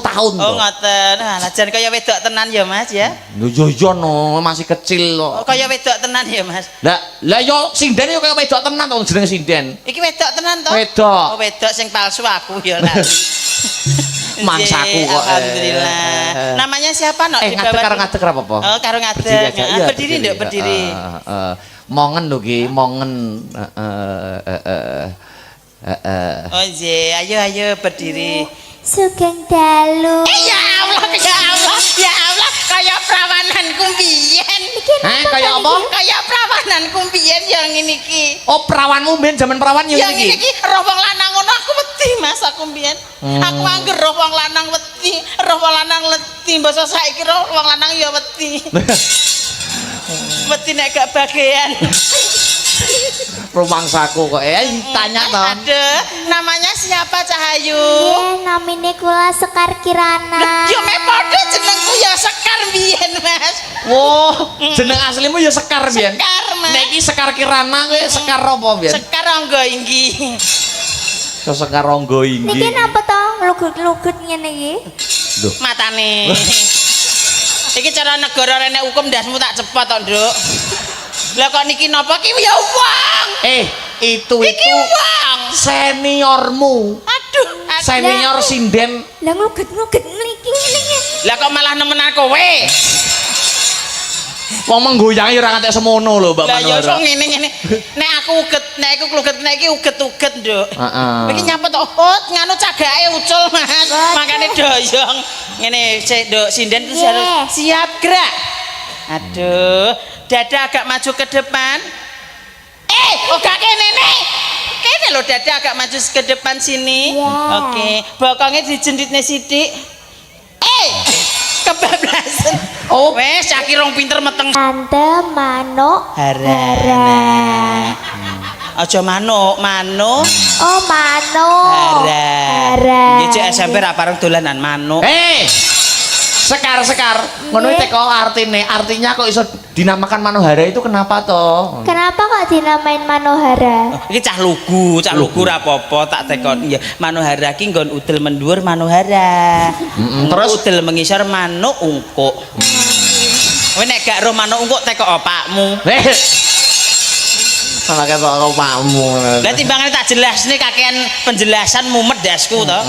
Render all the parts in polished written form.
tahun. Oh ngoten. Lah jan kaya wedok tenan ya Mas ya. Lho yo no masih kecil kok. Oh, kaya wedok tenan ya Mas. Lah yo sinden yo kaya wedok tenan to jenenge sinden. Iki wedok tenan to? Wedok. Oh wedok sing palsu aku ya lali. Mangsaku kok. Alhamdulillah. Namanya siapa nok? Ngadeg karo ngadeg ora apa-apa. Oh karo ngadeg. Berdiri nduk berdiri. Mongen lho ki, mongen. Oh nggih, ayo berdiri. Sugeng dalu. Ya Allah, ya Allah, ya Allah, kaya prawananku mbiyen. Kaya apa? Kaya prawananku mbiyen yang ngene iki. Oh, prawanmu mbiyen jaman prawan yo Yang iki. ngene iki roh wong lanang ngono aku wedi Mas aku mbiyen. Aku angger roh wong lanang wedi, roh wong lanang leti, basa saiki roh wong lanang ya wedi. Wedi nek gak bagian. Rumangsaku kok tanya to. Aduh, namanya siapa Cahayu? Nggih, namine kula Sekar Kirana. Ya mek padha jenengku ya Sekar mbiyen, Mas. Wah, jeneng aslimu ya Sekar mbiyen. Sekar, Mas. Nek iki Sekar Kirana kowe Sekar apa mbiyen? Sekar Angga Inggi. Sekar Ronggo Inggi. Niki napa to lugut-lugut ngene iki? Lho, Matane. Iki cara negara renek hukum ndasmu tak cepot to, Nduk. Lah kok niki napa ki ya wong. itu Iki wong. seniormu. Aduh, Senior sinden. Lah nguget-nguget niki ngene. Lah kok malah nemenan kowe? Wong menggoyangi ora nganti semono lho, Mbak Lah ya Manora. sok ngene-ngene. Nek aku uget, nek aku kluget, nek iki uget-uget, Nduk. Heeh. Iki nyapa to? Oh, nganu cagake ucul, Mas. Makane doyong. Ngene, Cek Nduk, sinden itu harus siap gerak. Aduh, dada agak maju ke depan. Oh gak kene nih. Kene lho dada agak maju ke depan sini. Oke, bokongnya dijenditne sithik. Kebablasan. Oh, wes cah kirong pinter meteng. Tante manuk Harana. Aja manuk, manuk. Oh manuk. Hara. Iki cek SMP ra pareng dolanan manuk. Sekar ngono teko artinya kok iso dinamakan Manohara itu kenapa toh? Kenapa kok dinamain Manohara? Iki cah lugu ra apa-apa tak tekon. Ya Manohara ki nggon udel mendhuwur Manohara. Terus udel mengisor manuk ungkuk. Kowe nek gak ro manuk ungkuk teko opakmu. Sama ketok opakmu. Lah timbangane tak jelasne kakean penjelasan mumet dasku to.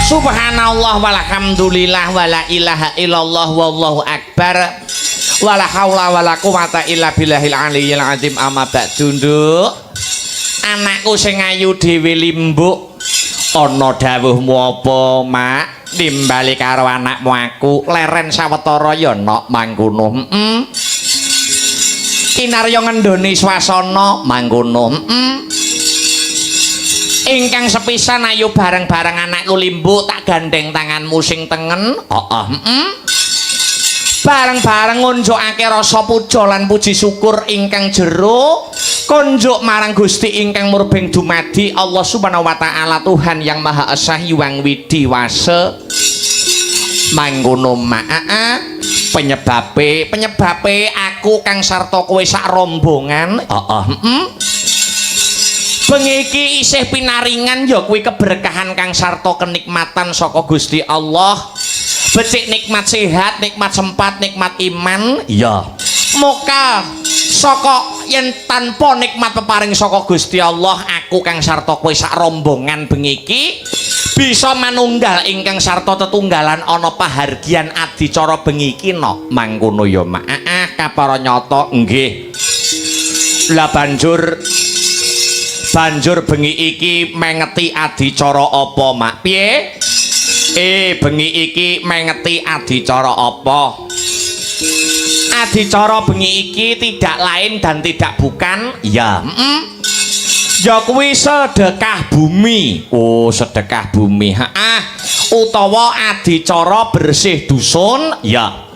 Subhanallah walhamdulillah wala ilaha illallah wallahu akbar wala haula wala quwata illa billahil aliyyil azim amma ba'du. Anakku sing ayu dhewe limbuk ana dawuhmu apa mak nimbali karo anakmu aku leren sawetara ya nok mangkono kinarya ngendhoni swasana mangkono ingkang sepisan ayo bareng-bareng anakku limbuk tak gandeng tanganmu sing tengen bareng-bareng ngunjukake rasa puja lan puji syukur ingkang jero konjuk marang Gusti ingkang murbeng dumadi Allah Subhanahu wa taala Tuhan yang Maha Esa Hyang Widiwasa mangkono penyebabe aku kang sarta kowe sak rombongan bengi iki isih pinaringan ya kuwi keberkahan kang sarta kenikmatan saka Gusti Allah becik nikmat sehat nikmat sempat nikmat iman ya moga saka yen tanpa nikmat peparing saka Gusti Allah aku kang sarta kowe sak rombongan bengi iki bisa manunggal ingkang sarta tetunggalan ana pahargyan adicara bengi iki no mangkono ya mak kapara nyata nggih lah banjur bengi iki mengeti adicara apa mak piye bengi iki mengeti adicara apa adicara bengi iki tidak lain dan tidak bukan ya ya kuwi sedekah bumi sedekah bumi utawa adicara bersih dusun ya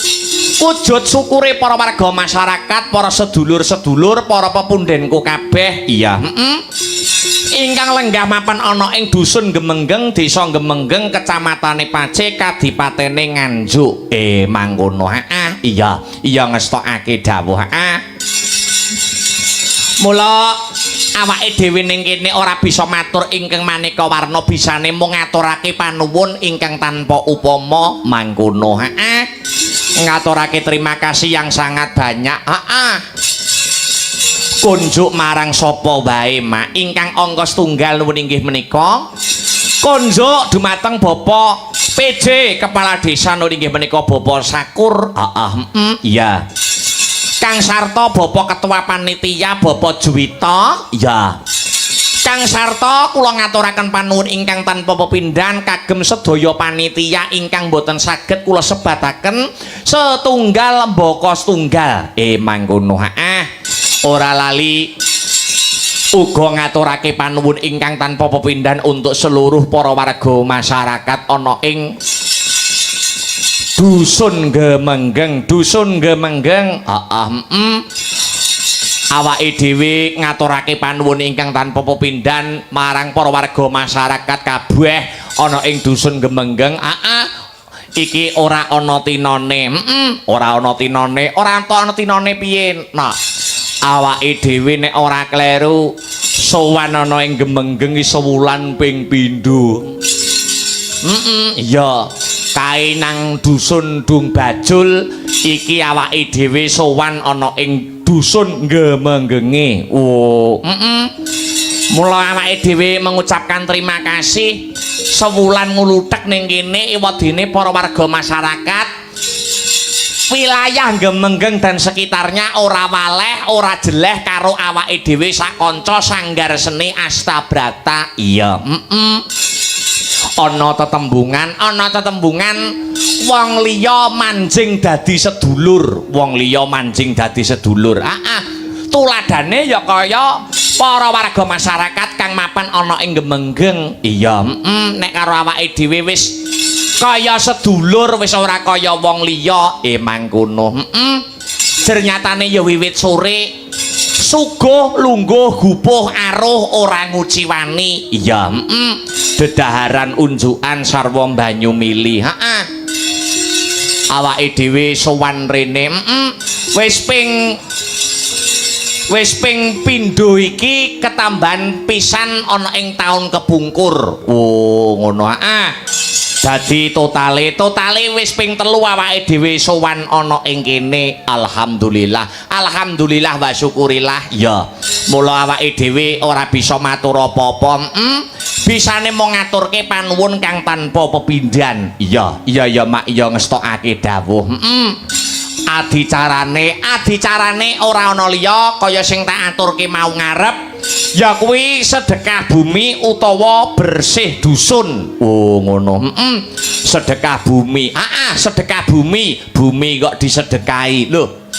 wujud syukure para warga masyarakat para sedulur-sedulur para pepundhenku kabeh iya ingkang lenggah mapan ana ing dusun Gemenggeng desa Gemenggeng kecamatane Pace kadipatene Nganjuk mangkono iya ngestokake dawuh mula awake dhewe ning kene ora bisa matur ingkang maneka warna bisane mung ngaturake panuwun ingkang tanpa upama mangkono ngaturake terima kasih yang sangat banyak kunjuk marang sapa wae mak ingkang angka setunggal nuwun inggih menika kunjuk dumateng Bapak PJ kepala desa nuwun inggih menika Bapak Sakur iya kang sarta Bapak ketua panitia Bapak Juwita ya kang sarta kula ngaturaken panuwun ingkang tanpa pepindhan kagem sedaya panitia ingkang boten saged kula sebataken setunggal mbaka setunggal mangkono ora lali uga ngaturake panuwun ingkang tanpa pepindhan untuk seluruh para warga masyarakat ana ing dusun Gemenggeng awake dhewe ngaturake panuwun ingkang tanpa pepindhan marang para warga masyarakat kabeh ana ing dusun Gemenggeng iki ora ana tinone ora ana tinone piye nah awake dhewe nek ora kleru sowan ana ing Gemenggeng sewulan ping pindho iya kae nang dusun Dung Bajul iki awake dhewe sowan ana ing dusun Gemenggenge mula awake dhewe mengucapkan terima kasih sewulan ngluthek ning kene iwadene para warga masyarakat wilayah Gemenggeng dan sekitarnya ora waleh ora jeleh karo awake dhewe sak kanca sanggar seni Astabrata iya ana tetembungan wong liya manjing dadi sedulur tuladane ya kaya para warga masyarakat kang mapan ana ing Gemenggeng iya nek karo awake dhewe wis kaya sedulur wis ora kaya wong liya mangkono ternyatane ya wiwit sore suguh lungguh gupuh aruh ora nguciwani iya dedaharan unjukan sarwa banyu mili awake dhewe sowan rene wis ping pindho iki ketambahan pisan ana ing taun kepungkur ngono dadi totale wis ping 3 awake dhewe sowan ana ing kene alhamdulillah wa syukurillah ya mula awake dhewe ora bisa matur apa-apa bisane mung ngaturke panuwun kang tanpa pepindhan. Iya mak iya ngestokake dawuh. Adicarane ora ana liya kaya sing tak aturke mau ngarep. Ya kuwi sedekah bumi utawa bersih dusun. Oh ngono. Sedekah bumi. Sedekah bumi. Bumi kok disedekahi. Lho.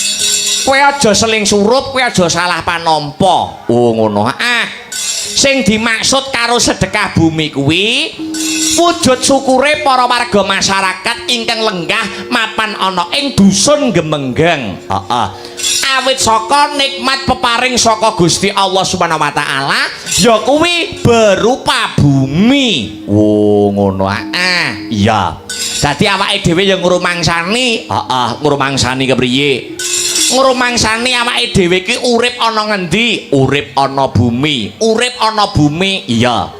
Kowe aja seling surup, kowe aja salah panompo. Oh ngono. Sing dimaksud karo sedekah bumi kuwi wujud syukure para warga masyarakat ingkang lenggah mapan ana ing dusun Gemenggeng. Awit saka nikmat peparing saka Gusti Allah Subhanahu wa taala ya kuwi berupa bumi. Oh ngono. Iya. Dadi awake dhewe ya ngrumangsani. Ngrumangsani kepriye? Ngrumangsani awake dhewe iki urip ana ngendi? Urip ana bumi. Urip ana bumi. Iya.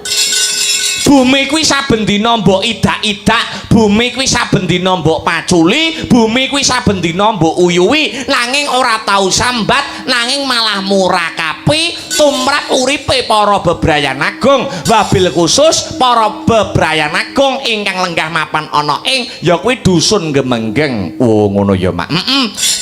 Bumi kuwi saben dina mbok idak-idak, bumi kuwi saben dina mbok paculi, bumi kuwi saben dina mbok uyuwi, nanging ora tau sambat, nanging malah murakapi tumrap uripe para bebrayan agung, wabil khusus para bebrayan agung ingkang lenggah mapan ana ing ya kuwi dusun Gemenggeng. Oh ngono ya mak.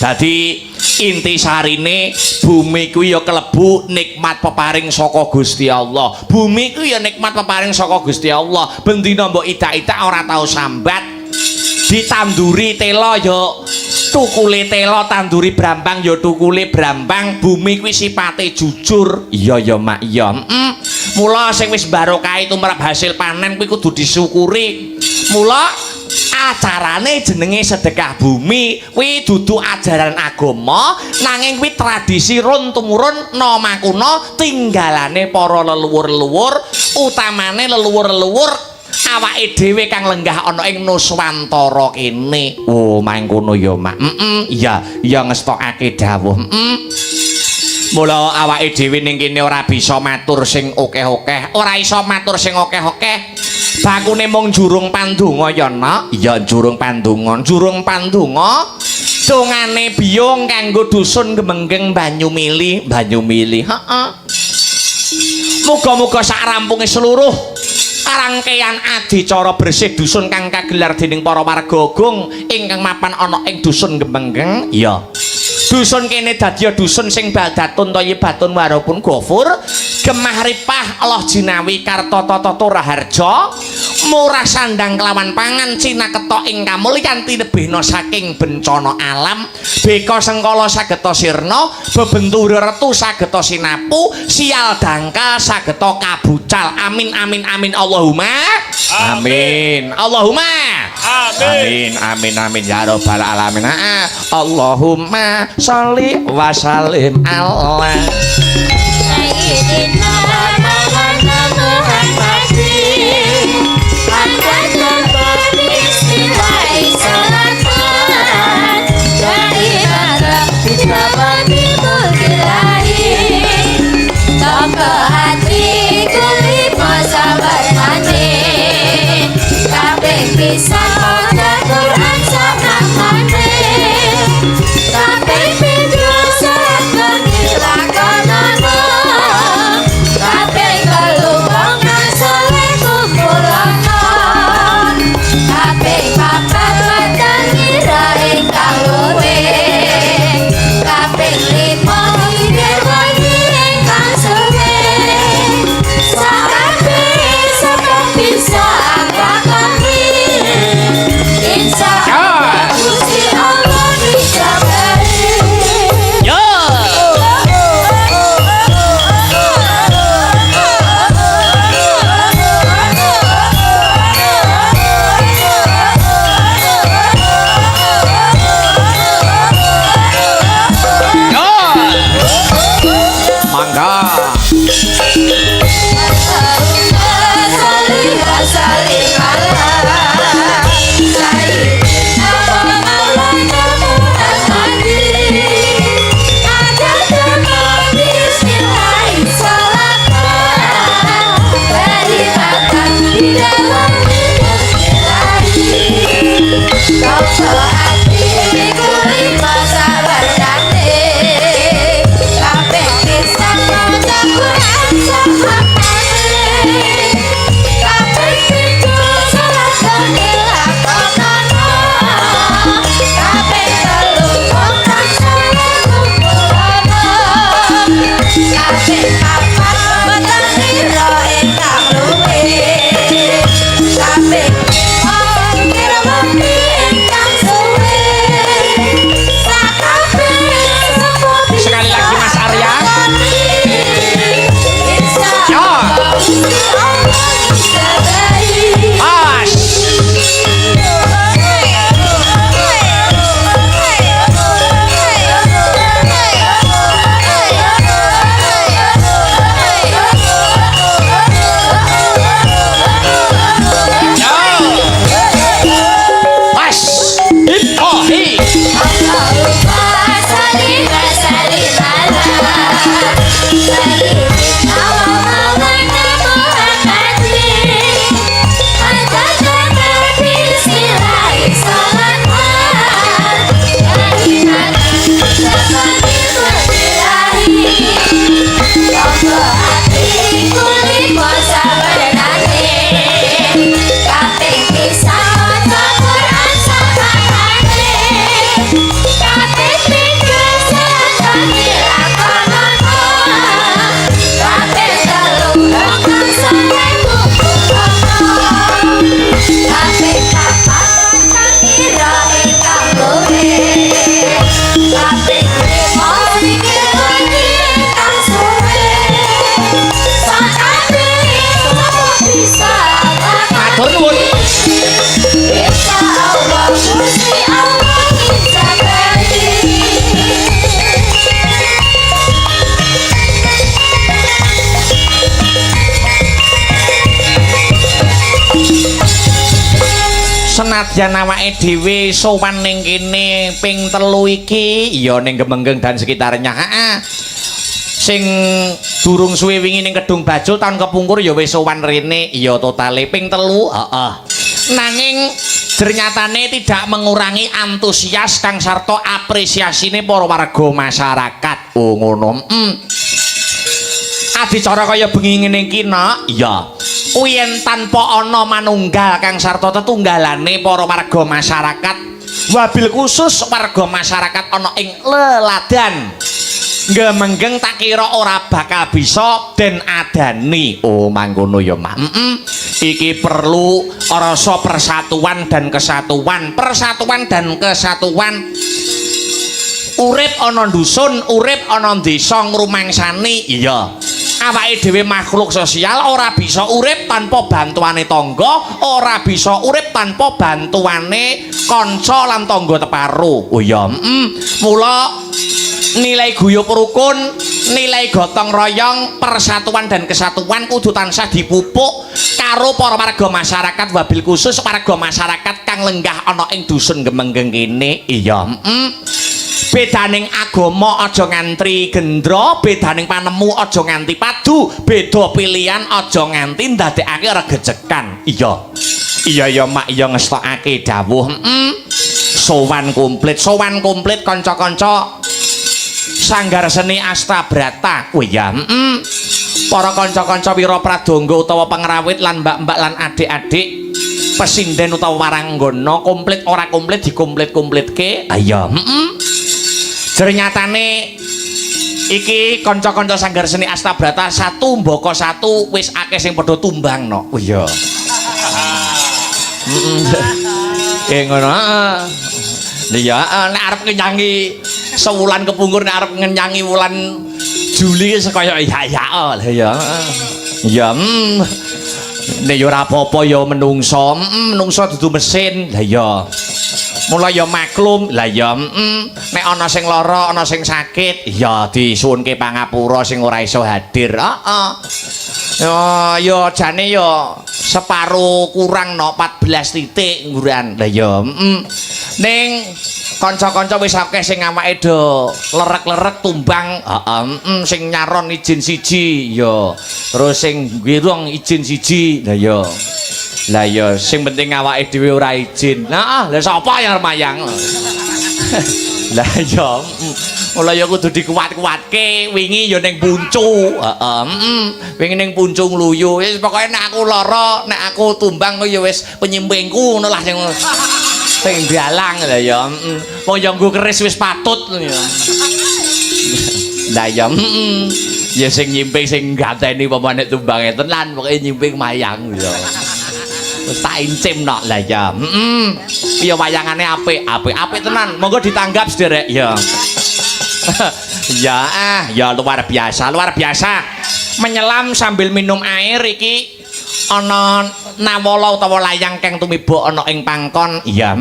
Dadi inti sarine bumi kuwi ya kelebu nikmat peparing saka Gusti Allah. Bumi kuwi ya nikmat peparing saka Gusti Allah. Bendina mbok idak-idak ora tau sambat. Ditanduri tela ya tukule tela, tanduri brambang ya tukule brambang. Bumi kuwi sipate jujur. Iya ya mak iya. Mula sing wis barokah tumrap hasil panen kuwi kudu disyukuri. Mula acarane jenenge sedekah bumi kuwi dudu ajaran agama nanging kuwi tradisi run tumurun nama kuna tinggalane para leluhur-leluhur utamane leluhur-leluhur awake dhewe kang lenggah ana ing Nuswantara kene. Oh mangkono ya mak. Iya ngestokake dawuh. Mula awake dhewe ning kene ora bisa matur sing akeh-akeh, ora iso matur sing akeh-akeh. Bakune mung jurung pandonga ya nak. Iya jurung pandonga. Dongane biyung kanggo dusun Gemenggeng Banyumili. Muga-muga sak rampunge seluruh rangkaian adicara bersih dusun kang kagelar dening para warga agung ingkang mapan ana ing dusun Gemenggeng. Iya. Dusun kene dadi dusun sing baldatun thayyibatun warapun ghafur, gemah ripah Allah jinawi karta tata raharja, murah sandang kelawan pangan cinaketa ing kamulyan tinebihna saking bencana alam, beka sengkala sageta sirna, bebentura retu sageta sinapu, sial dangkal sageta kabucal. Amin amin amin Allahumma amin. Allahumma amin ya rabbal alamin. Allahumma sholli wa sallim ala sayyidina Maulana Muhammadin wa bismillahi salatan la ilaha illallah toko hati kuli sabar manin kabeh bisa maca Quran sama manin kabeh pintu salat dilakonana kabeh kalungan soleh kumpulana kabeh papat wadang ira ingkang luwe kabeh lima hilir wangi ingkang suwe sakabeh sakab bisa angkakani insya Allah Gusti Allah dijabari yo. Mangga. senadyan awake dhewe sowan ning kene ping 3 iki ya ning Gemenggeng dan sekitarnya. Heeh. Sing durung suwe wingi ning Kedung Bajul tahun kepungkur ya wis sowan rene ya totale ping 3. Heeh. Nanging ternyatane tidak mengurangi antusias kang sarta apresiasine para warga masyarakat. Oh ngono. Adicara kaya bengi ngene iki nak, iya. Yen tanpa ana manunggal kang sarta tetunggalane para warga masyarakat, wabil khusus warga masyarakat ana ing leladan Gemenggeng tak kira ora bakal bisa den adani. Oh mangkono ya mak. Iki perlu rasa persatuan dan kesatuan, persatuan dan kesatuan. Urip ana dusun, urip ana desa ngrumangsani, iya. Awake dhewe makhluk sosial ora bisa urip tanpa bantuane tangga, ora bisa urip tanpa bantuane kanca lan tangga teparo. Oh iya, mula nilai guyub rukun, nilai gotong royong, persatuan dan kesatuan kudu tansah dipupuk karo para warga masyarakat, wabil khusus warga masyarakat kang lenggah ana ing dusun Gemenggeng kene. Iya, bedaning agama aja ngantri gendra, bedaning panemu aja nganti padu, beda pilihan aja nganti ndadekake regejekan. Iya. Iya ya mak ya ngestokake dawuh. Sowan komplit kanca-kanca Sanggar Seni Astabrata. Oh iya. Para kanca-kanca Wira Pradangga utawa pengrawit lan mbak-mbak lan adik-adik pesinden utawa waranggana komplit ora komplit dikomplit-komplitke. Ayo. Ternyatane iki kanca-kanca Sanggar Seni Astabrata satu mbaka satu wis akeh sing padha tumbang no. Oh iya. Ngono. Iya, nek arep ngenyangi sewulan kepungkur nek arep ngenyangi wulan Juli sekaya ya. Lah ya. Ya. Nek yo ora apa-apa ya menungso, menungso dudu mesin. Lah ya. Mula ya maklum, lah ya nek ana sing lara, ana sing sakit, ya disuwunke pangapura sing ora iso hadir. Heeh. Ya jane ya separo kurang no 14 titik nguran. Lah ya ning kanca-kanca wis akeh sing awake do lerek-lerek tumbang, sing nyaron izin siji ya. Terus sing ngirung izin siji. Lah ya. Lah ya sing penting awake dhewe ora izin. Nah, lha sapa yang mayang? Lah ya mula ya kudu dikuat-kuatke wingi ya ning puncu. Wingi ning puncu ngluyu. Wis pokoke nek aku lara, nek aku tumbang ya wis penyimpingku ngono lah sing dalang. Lah ya wong ya nggo keris wis patut ya. Lah ya ya sing nyimping sing ganteni pamane tumbange tenan pokoke nyimping mayang ya. Wis tak incim nok. Lah ya. Iya wayangane apik tenan. Monggo ditanggap sederek ya. Ya luar biasa. Menyelam sambil minum air iki ana nawala utawa layang kang tumiba ana ing pangkon. Iya.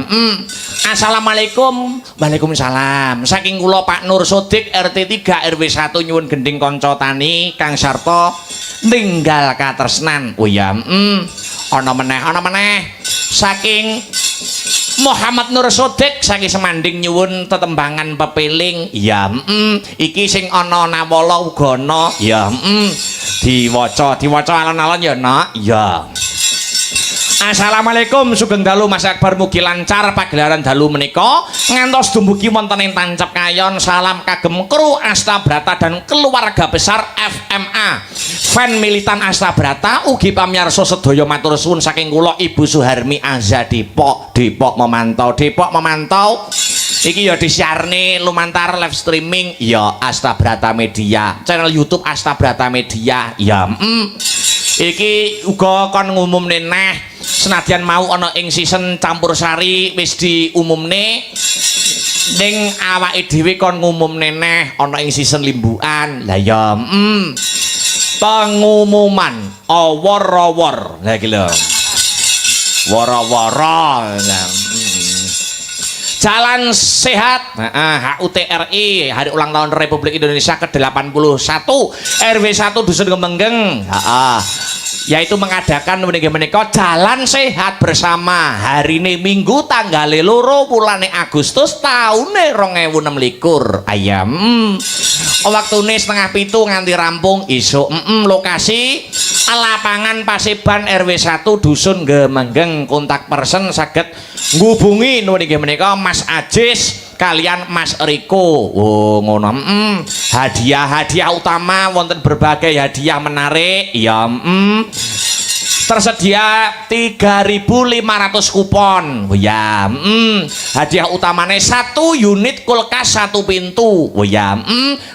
Assalamualaikum. Waalaikumsalam. Saking kula Pak Nur Sodik RT 3 RW 1 nyuwun gending kanca tani kang sarta ninggal katresnan. Oh iya. Ana meneh saking Muhammad Nur Sodik saking Semanding nyuwun tetembangan pepeling. Ya iki sing ana nawala uga ana. Ya diwaca alon-alon ya nak. Ya. Assalamualaikum sugeng dalu Mas Akbar mugi lancar pagelaran dalu menika ngantos dumugi wonten ing tancep kayon. Salam kagem kru Astabrata dan keluarga besar FMA fan militan Astabrata ugi pamirsa sedaya matur suwun saking kula Ibu Suharmi Azza Depok memantau iki ya disiarne lumantar live streaming ya Astabrata Media channel YouTube Astabrata Media ya. Iki uga kon ngumumne neh senadyan mau ana ing season campur sari wis diumumne ning awake dhewe kon ngumumne neh ana ing season limbukan. Lah ya pengumuman awor-awor. Lah iki lho woro-woro. Jalan Sehat HUTRI Hari Ulang Tahun Republik Indonesia ke-81 RW 1 Dusun Gemenggeng. yaitu mengadakan menika jalan sehat bersama hari ini Minggu tanggal 2 bulan Agustus tahun 2026 ayam waktune 6:30 nganti rampung isuk lokasi lapangan Paseban RW 1 Dusun Gemenggeng kontak person saged ngubungi menika Mas Ajis kalian Mas Riko. Oh ngono. Hadiah utama wonten berbagai hadiah menarik ya. Tersedia 3.500 kupon. Oh ya. Hadiah utamanya 1 unit kulkas 1 pintu. Oh ya.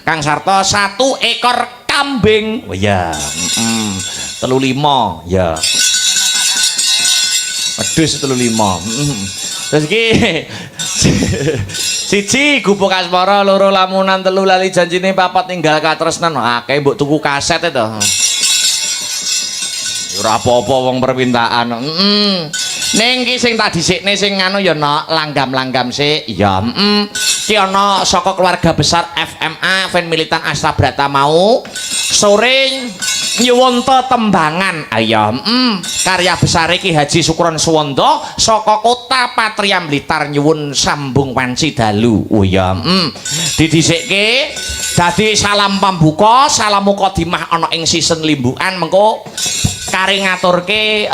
Kang Sarto 1 ekor kambing. Oh ya. 35 ya. Wedhus 35. Terus iki siji gubuk asmara, 2 lamunan, 3 lali janjine, 4 tinggal katresnan. Akeh mbok tuku kaset to. Ora apa-apa wong permintaan. Ning iki sing tak dhisikne sing anu ya nok langgam-langgam sik. Ya, Ki ana saka keluarga besar FMA Fan Militan Astabrata mau sore nyuwun tembangan ayo karya besar Ki Haji Sukron Suwondo saka kota Patriam Blitar nyuwun sambung wanci dalu. Oh ya didhisikke dadi salam pambuka salam mukadimah ana ing season limbukan mengko kari ngaturke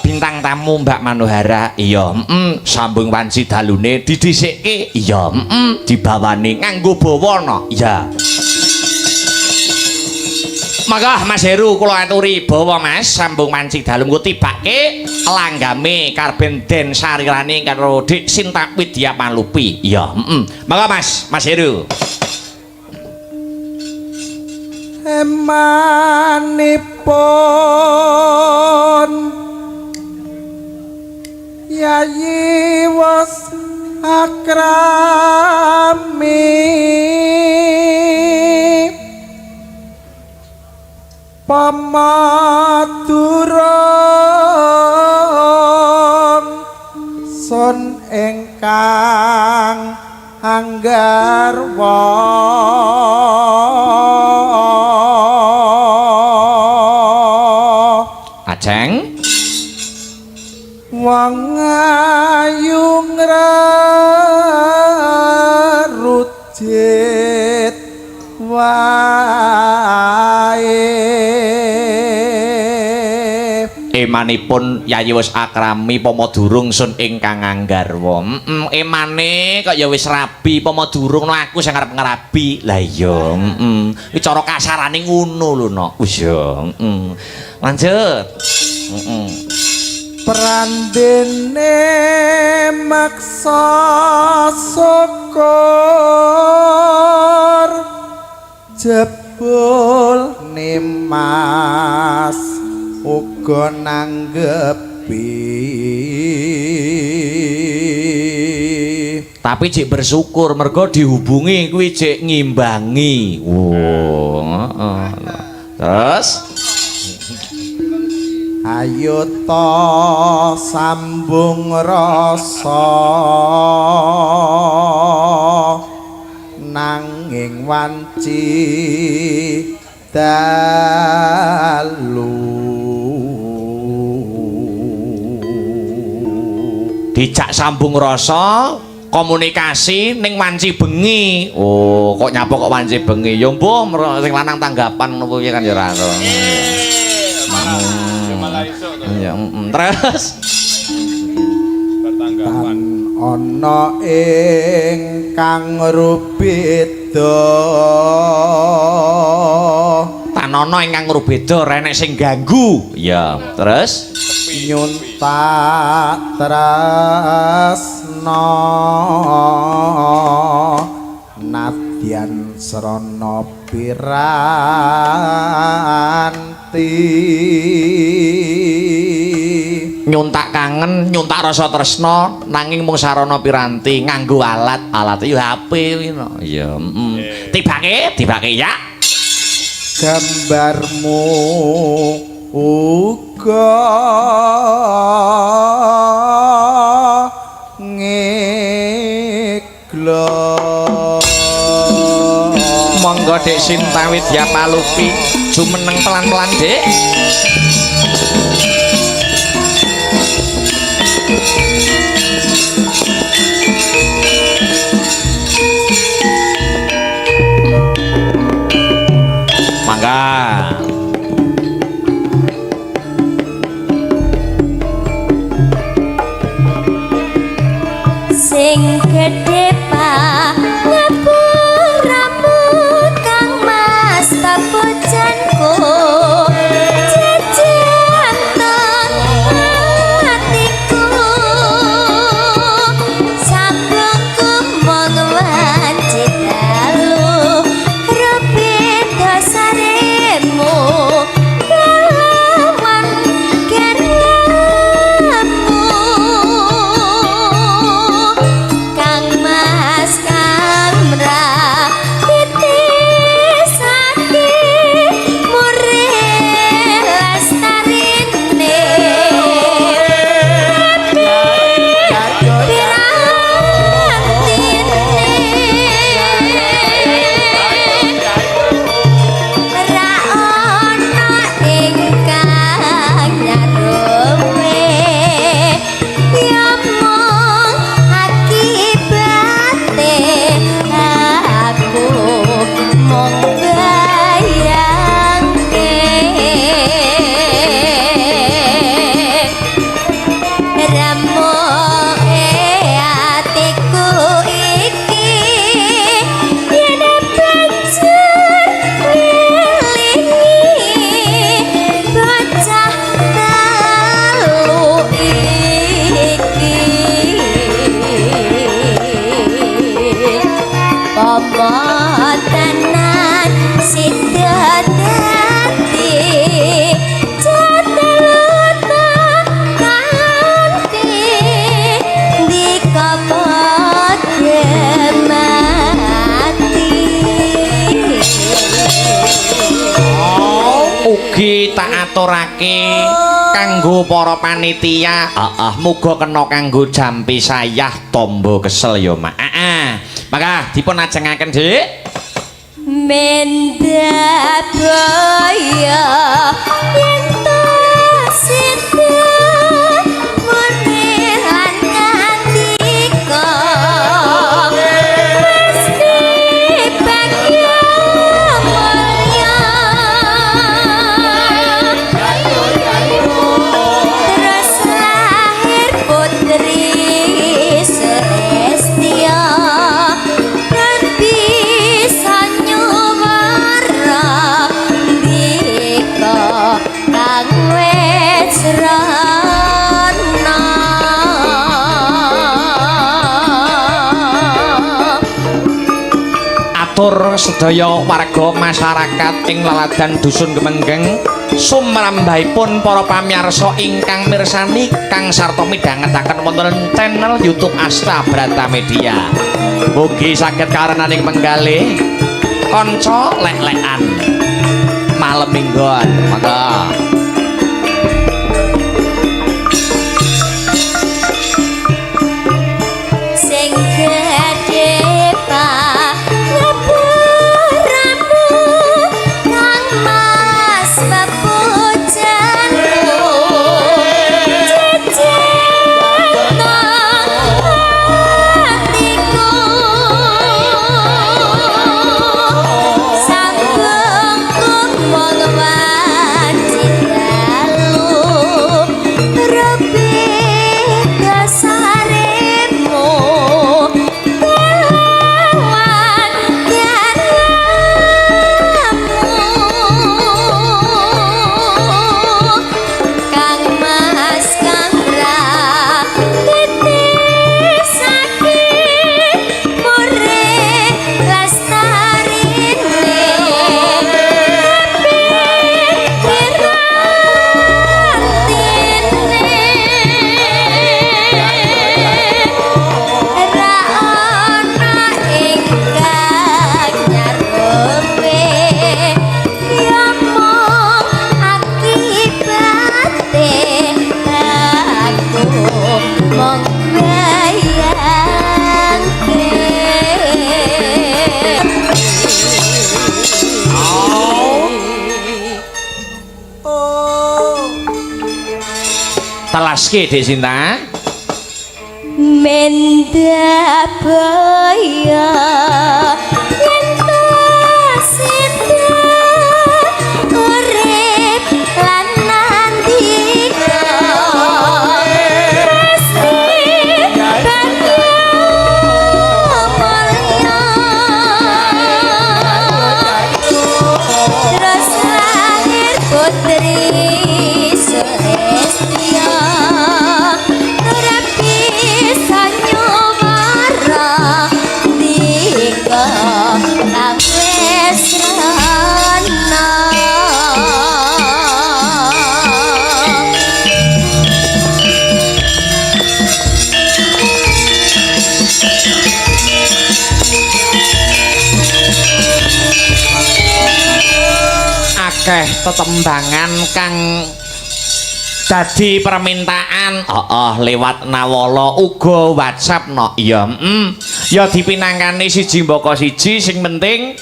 bintang tamu Mbak Manohara. Iya sambung wanci dalune didhisikke. Iya dibawani nganggo bawana. Iya maka Mas Heru kula aturi bawa Mas sambung wanci dalu nggo tibake langgame Karben Den Sarirani karo Dik Sinta Widya Palupi. Iya maka Mas Heru emanipun Yayi was akrami pamadurung sun ingkang anggarwa Ajeng wong ayu ngrarujit wae emanipun Yayi wis akrami pamadurung sun ingkang anggarwa. Emane kok ya wis rabi pamadurung no aku sing arep ngerabi. Lah iya iki cara kasarane ngono lho no. Wis ya. Lanjut. Prandene maksa syukur jebul nimas uga nanggepi tapi cik bersyukur mergo dihubungi kuwi cik ngimbangi. Terus ayo to sambung rasa nanging wanci dalu dijak sambung rasa komunikasi ning wanci bengi. Oh kok nyapa kok wanci bengi ya mbuh sing lanang tanggapan ngono kuwi kan ya ora. Terus tan ana ingkang rubeda tan ana ingkang rubeda renek sing ganggu. Ya terus nyuntak tresna nadyan srana piranti nyuntak kangen nyuntak rasa tresna nanging mung sarana piranti nganggo alat yo HP ngono. Ya tibake ya gambarmu uga ngeglo monggo Dik Sinta Widya Palupi maju meneng pelan-pelan Dik. Mangga sing gedhe ngapuramu kang mas papojanku jejantong atiku sambung kumong wanci dalu rupit dasaremu kelawan gerlamu Kang Mas Kamra titisake murih lestarine ra ono ingkang nyaruwe yamong akibate aku mung bayangke ramoe atiku iki yen banjur ngilingi bocah dalu iki Pomotenan sida dadi jateluta kanthi dikapode mati ugi tak aturake kanggo para panitia muga kena kanggo jampi sayah tombo kesel ya Mak. Maka dipun ajengaken Dik. Mendabaya yen sida murni lan ngandika mesti bagya mulya terus lahir putri Selestia dan bisa nyuwara dika kang wis rana Atur sedaya warga masyarakat ing laladan dusun Kemenggeng sumrambahipun para pamirsa ingkang mirsani kang sarta midhangetaken wonten channel YouTube Asta Brata Media. Mugi saged karenaning menggalih kanca lek-lekan malem mingguan. Monggo. sing gedhe ngapuramu kang mas papujanku jejentong atiku sambung kumong wanci Telaske Dek Sinta. Mendabaya yen tasita urip lan nandika resmi bangga mulya terus lahir putri Celestia Akeh tetembangan kang dadi permintaan lewat Nawala uga WhatsApp no ya ya dipinangkani siji mbaka siji sing penting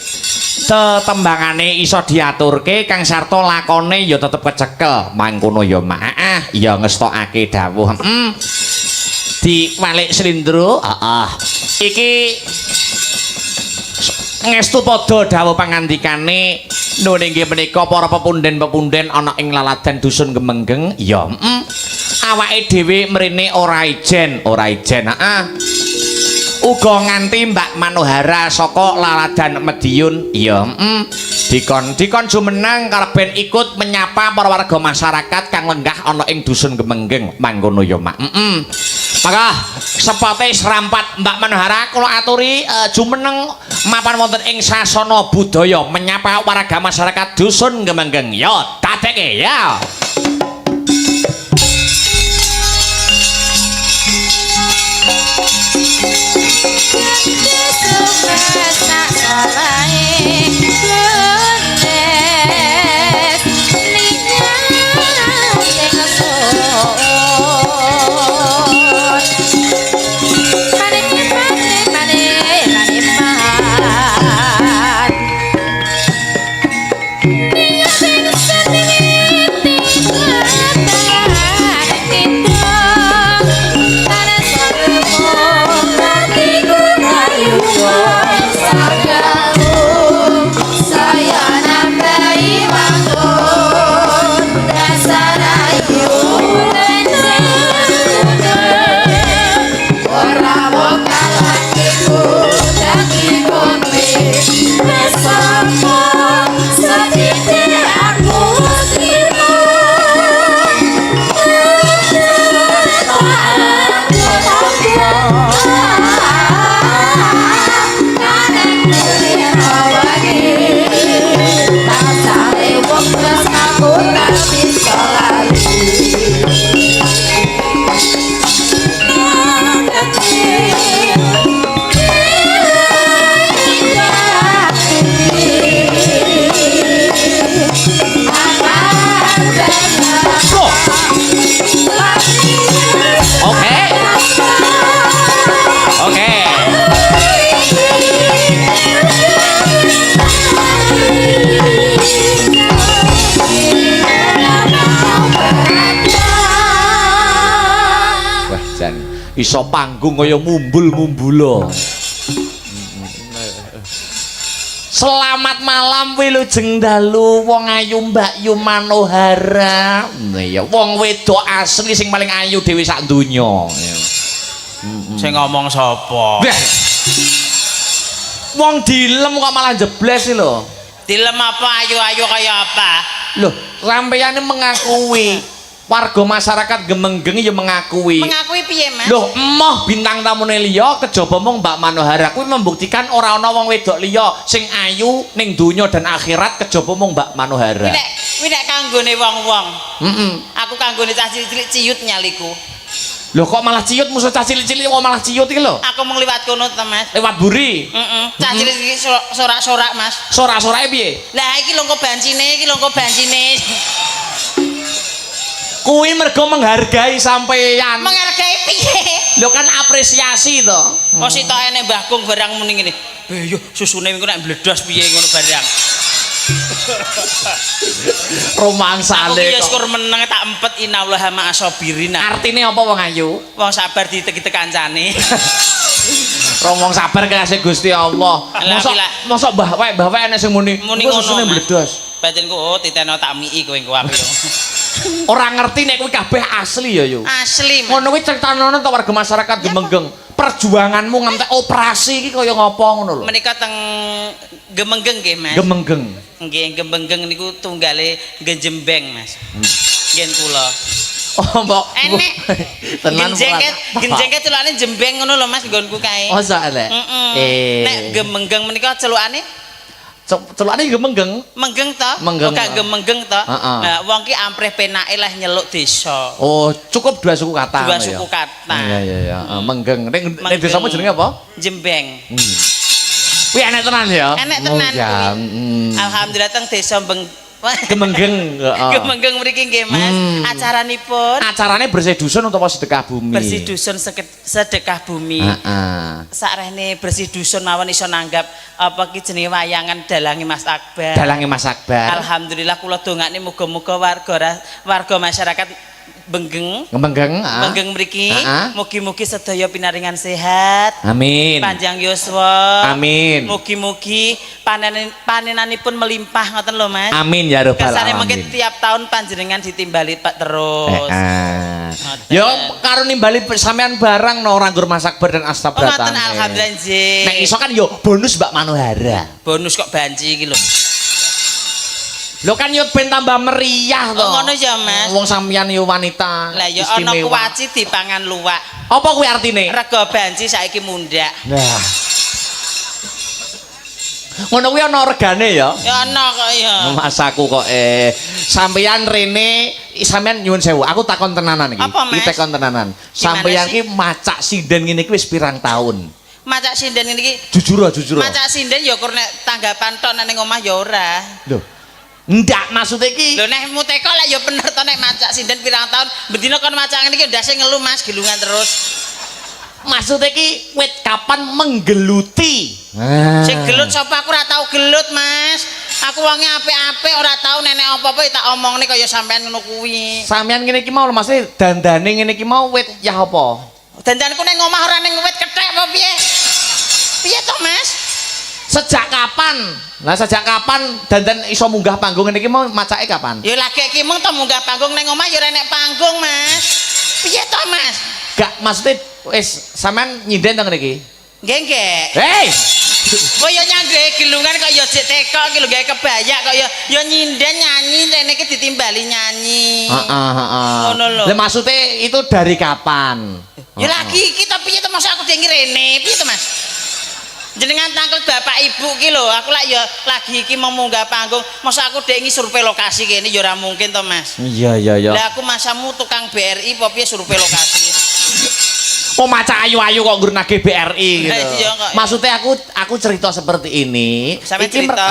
tetembangane iso diaturke kang sarta lakone ya tetep kecekel mangkono ya maah ya ngestokake dawuh diwalik slindro iki ngestu padha dawuh pangandikane nuwun inggih menika para pepunden-pepunden ana ing laladan dusun Gemenggeng ya awake dhewe mrene ora ijen uga nganti Mbak Manohara saka laladan Mediun ya dikon jumeneng karben ikut menyapa para warga masyarakat kang lenggah ana ing dusun Gemenggeng mangkono ya Mak maka sepote serampat Mbak Manohara kula aturi jumeneng mapan wonten ing sasana budaya menyapa warga masyarakat dusun Gemenggeng ya dadeke ya iso panggung kaya mumbul-mumbula. Selamat malam wilujeng dalu wong ayu Mbak Yu Manohara. Ya wong wedok asli sing paling ayu dhewe sak donya. Sing ngomong sapa? Wong dilem kok malah jebles iki lho. Dilem apa ayu-ayu kaya apa? Loh, sampeyane mengakui warga masyarakat Gemenggeng ya mengakui. Mengakui piye, Mas? Loh, emoh bintang tamune liya kejaba mung Mbak Manohara kuwi membuktikan ora ana wong wedok liya sing ayu ning donya dan akhirat kejaba mung Mbak Manohara. Kuwi nek kanggone wong-wong. Aku kanggone cah cilik-cilik ciyut nyaliku. Loh kok malah ciut musuh cah cilik-cilik kok malah ciut iki lho? Aku mung liwat kono to, Mas. Lewat buri. Cah cilik-cilik sorak-sorak, Mas. Sorak-sorake piye? Lah iki longko bancine, Kuwi mergo menghargai sampeyan. Menghargai piye? Lho kan apresiasi to. Kok sitokene Mbah Kung barang muni ngene. Yo susune engko nek mbledos piye ngono barang. Romangsane. Aku ki ya kok. syukur meneng tak empet innallaha ma'asabirin. Artine apa wong ayu? Wong sabar ditek-tek kancane. Romong sabar kasih Gusti Allah. Mosok mbah wae ana sing muni. Muni Kok ngono, susune Mas. bledos. Batinku titeno tak miki kowe engko apik. Ora ngerti nek kuwi kabeh asli ya yo. Asli. Mas. Ngono kuwi critane to warga masyarakat Gemenggeng. Perjuanganmu ngantek operasi iki kaya ngapa ngono lho. Menika teng Gemenggeng nggih, Mas. Gemenggeng. Nggih, Gemenggeng niku tunggale Genjembeng, Mas. Nggih kula. Oh, mbok. Enek. Tenan Genjengket celukane jembeng ngono lho Mas nggonku kae. Oh, sak elek. Nek Gemenggeng menika celukane celukane Gemenggeng. Menggeng to? Menggeng. Kok Gemenggeng to? Heeh. Nah, wong ki amprih penake lah nyeluk desa. Oh, cukup dua suku kata. Dua ya? suku kata. Iya iya iya. Menggeng. Ning Menggeng. desamu jenenge apa? Jembeng. Kuwi enek tenan ya. Enek tenan Ya, kuwi. Alhamdulillah teng desa Gemenggeng. heeh. Gemenggeng mriki nggih Mas. Acaranipun Acarane bersih dusun utawa sedekah bumi? bersih dusun sedekah bumi. Heeh. Sakrene bersih dusun mawon iso nanggap apa ki jenenge wayangan dalange Mas Akbar. Dalange Mas Akbar. Alhamdulillah kula dongakne muga-muga warga masyarakat Benggeng Gemenggeng. Benggeng mriki Heeh. mugi-mugi sedaya pinaringan sehat. Amin. Panjang yuswa. Amin. Mugi-mugi panenanipun melimpah ngoten lho Mas. Amin ya rabbal Kersane alamin. mengki tiap tahun panjenengan ditimbali Pak terus. Heeh. Yo karo nimbali sampean barang no Ranggur Mas Akbar dan Asta Oh ngoten Bratane. alhamdulillah nggih. Nek iso kan yo bonus Mbak Manohara. Bonus kok banci iki lho. Lho kan yo ben tambah meriah to. Oh ngono ya Mas. Wong sampeyan yo wanita. Lah ya ana istimewa. kuwaci dipangan luwak. Apa kuwi artine? Rega banci saiki mundak. Nah. Ngono kuwi ana regane ya. Ya ana kok ya. Mas aku kok sampeyan rene sampeyan nyuwun sewu. Aku takon tenanan iki. Apa, Mas? Iki takon tenanan. Sampeyan iki macak sinden ngene iki wis pirang taun? Macak sinden iki Jujur jujur. macak sinden ya kur nek tanggapan tok nek ning omah ya ora. Lho. Ndak maksud iki. Lho nek muteko lek ya bener to nek macak sinden pirang tahun bendina kon macak ngene iki ndase ngelu Mas gilungan terus. Maksud iki wit kapan menggeluti. Sing gelut sapa aku ora tau gelut Mas. Aku wonge apik-apik ora tau nenek apa-apa tak omongne kaya sampean ngono kuwi. Sampeyan ngene iki mau Mas dandane ngene iki mau wit ya apa? Dandanku ning omah ora ning wit kethek apa piye? Piye to Mas? Sejak kapan? Lah sejak kapan dandan iso munggah panggung ngene iki mau macake kapan? Ya lagi ki mung to munggah panggung ning omah ya ora nek panggung Mas. Piye to Mas? Gak maksudnya wis sampean nyinden to ngene iki? Nggih nggih. Hei. Kok ya nyangge gilungan kok ya jek teko iki lho gawe kebaya kok ya nyinden nyanyi rene iki ditimbali nyanyi. Heeh. Ngono lho. Lah maksudnya itu dari kapan? Ya lagi iki to piye to Mas aku dhewe rene piye to Mas? Jenengan tangkel bapak ibu ki lho aku lak ya lagi iki mau munggah panggung masa aku dhewe survei lokasi kene ya ora mungkin to Mas. Iya iya iya. Lah aku masamu tukang BRI apa piye survei lokasi? Oh maca ayu-ayu kok nggur nagih BRI gitu. Iya, kok. Maksudnya aku cerita seperti ini. Sampai Iki cerita.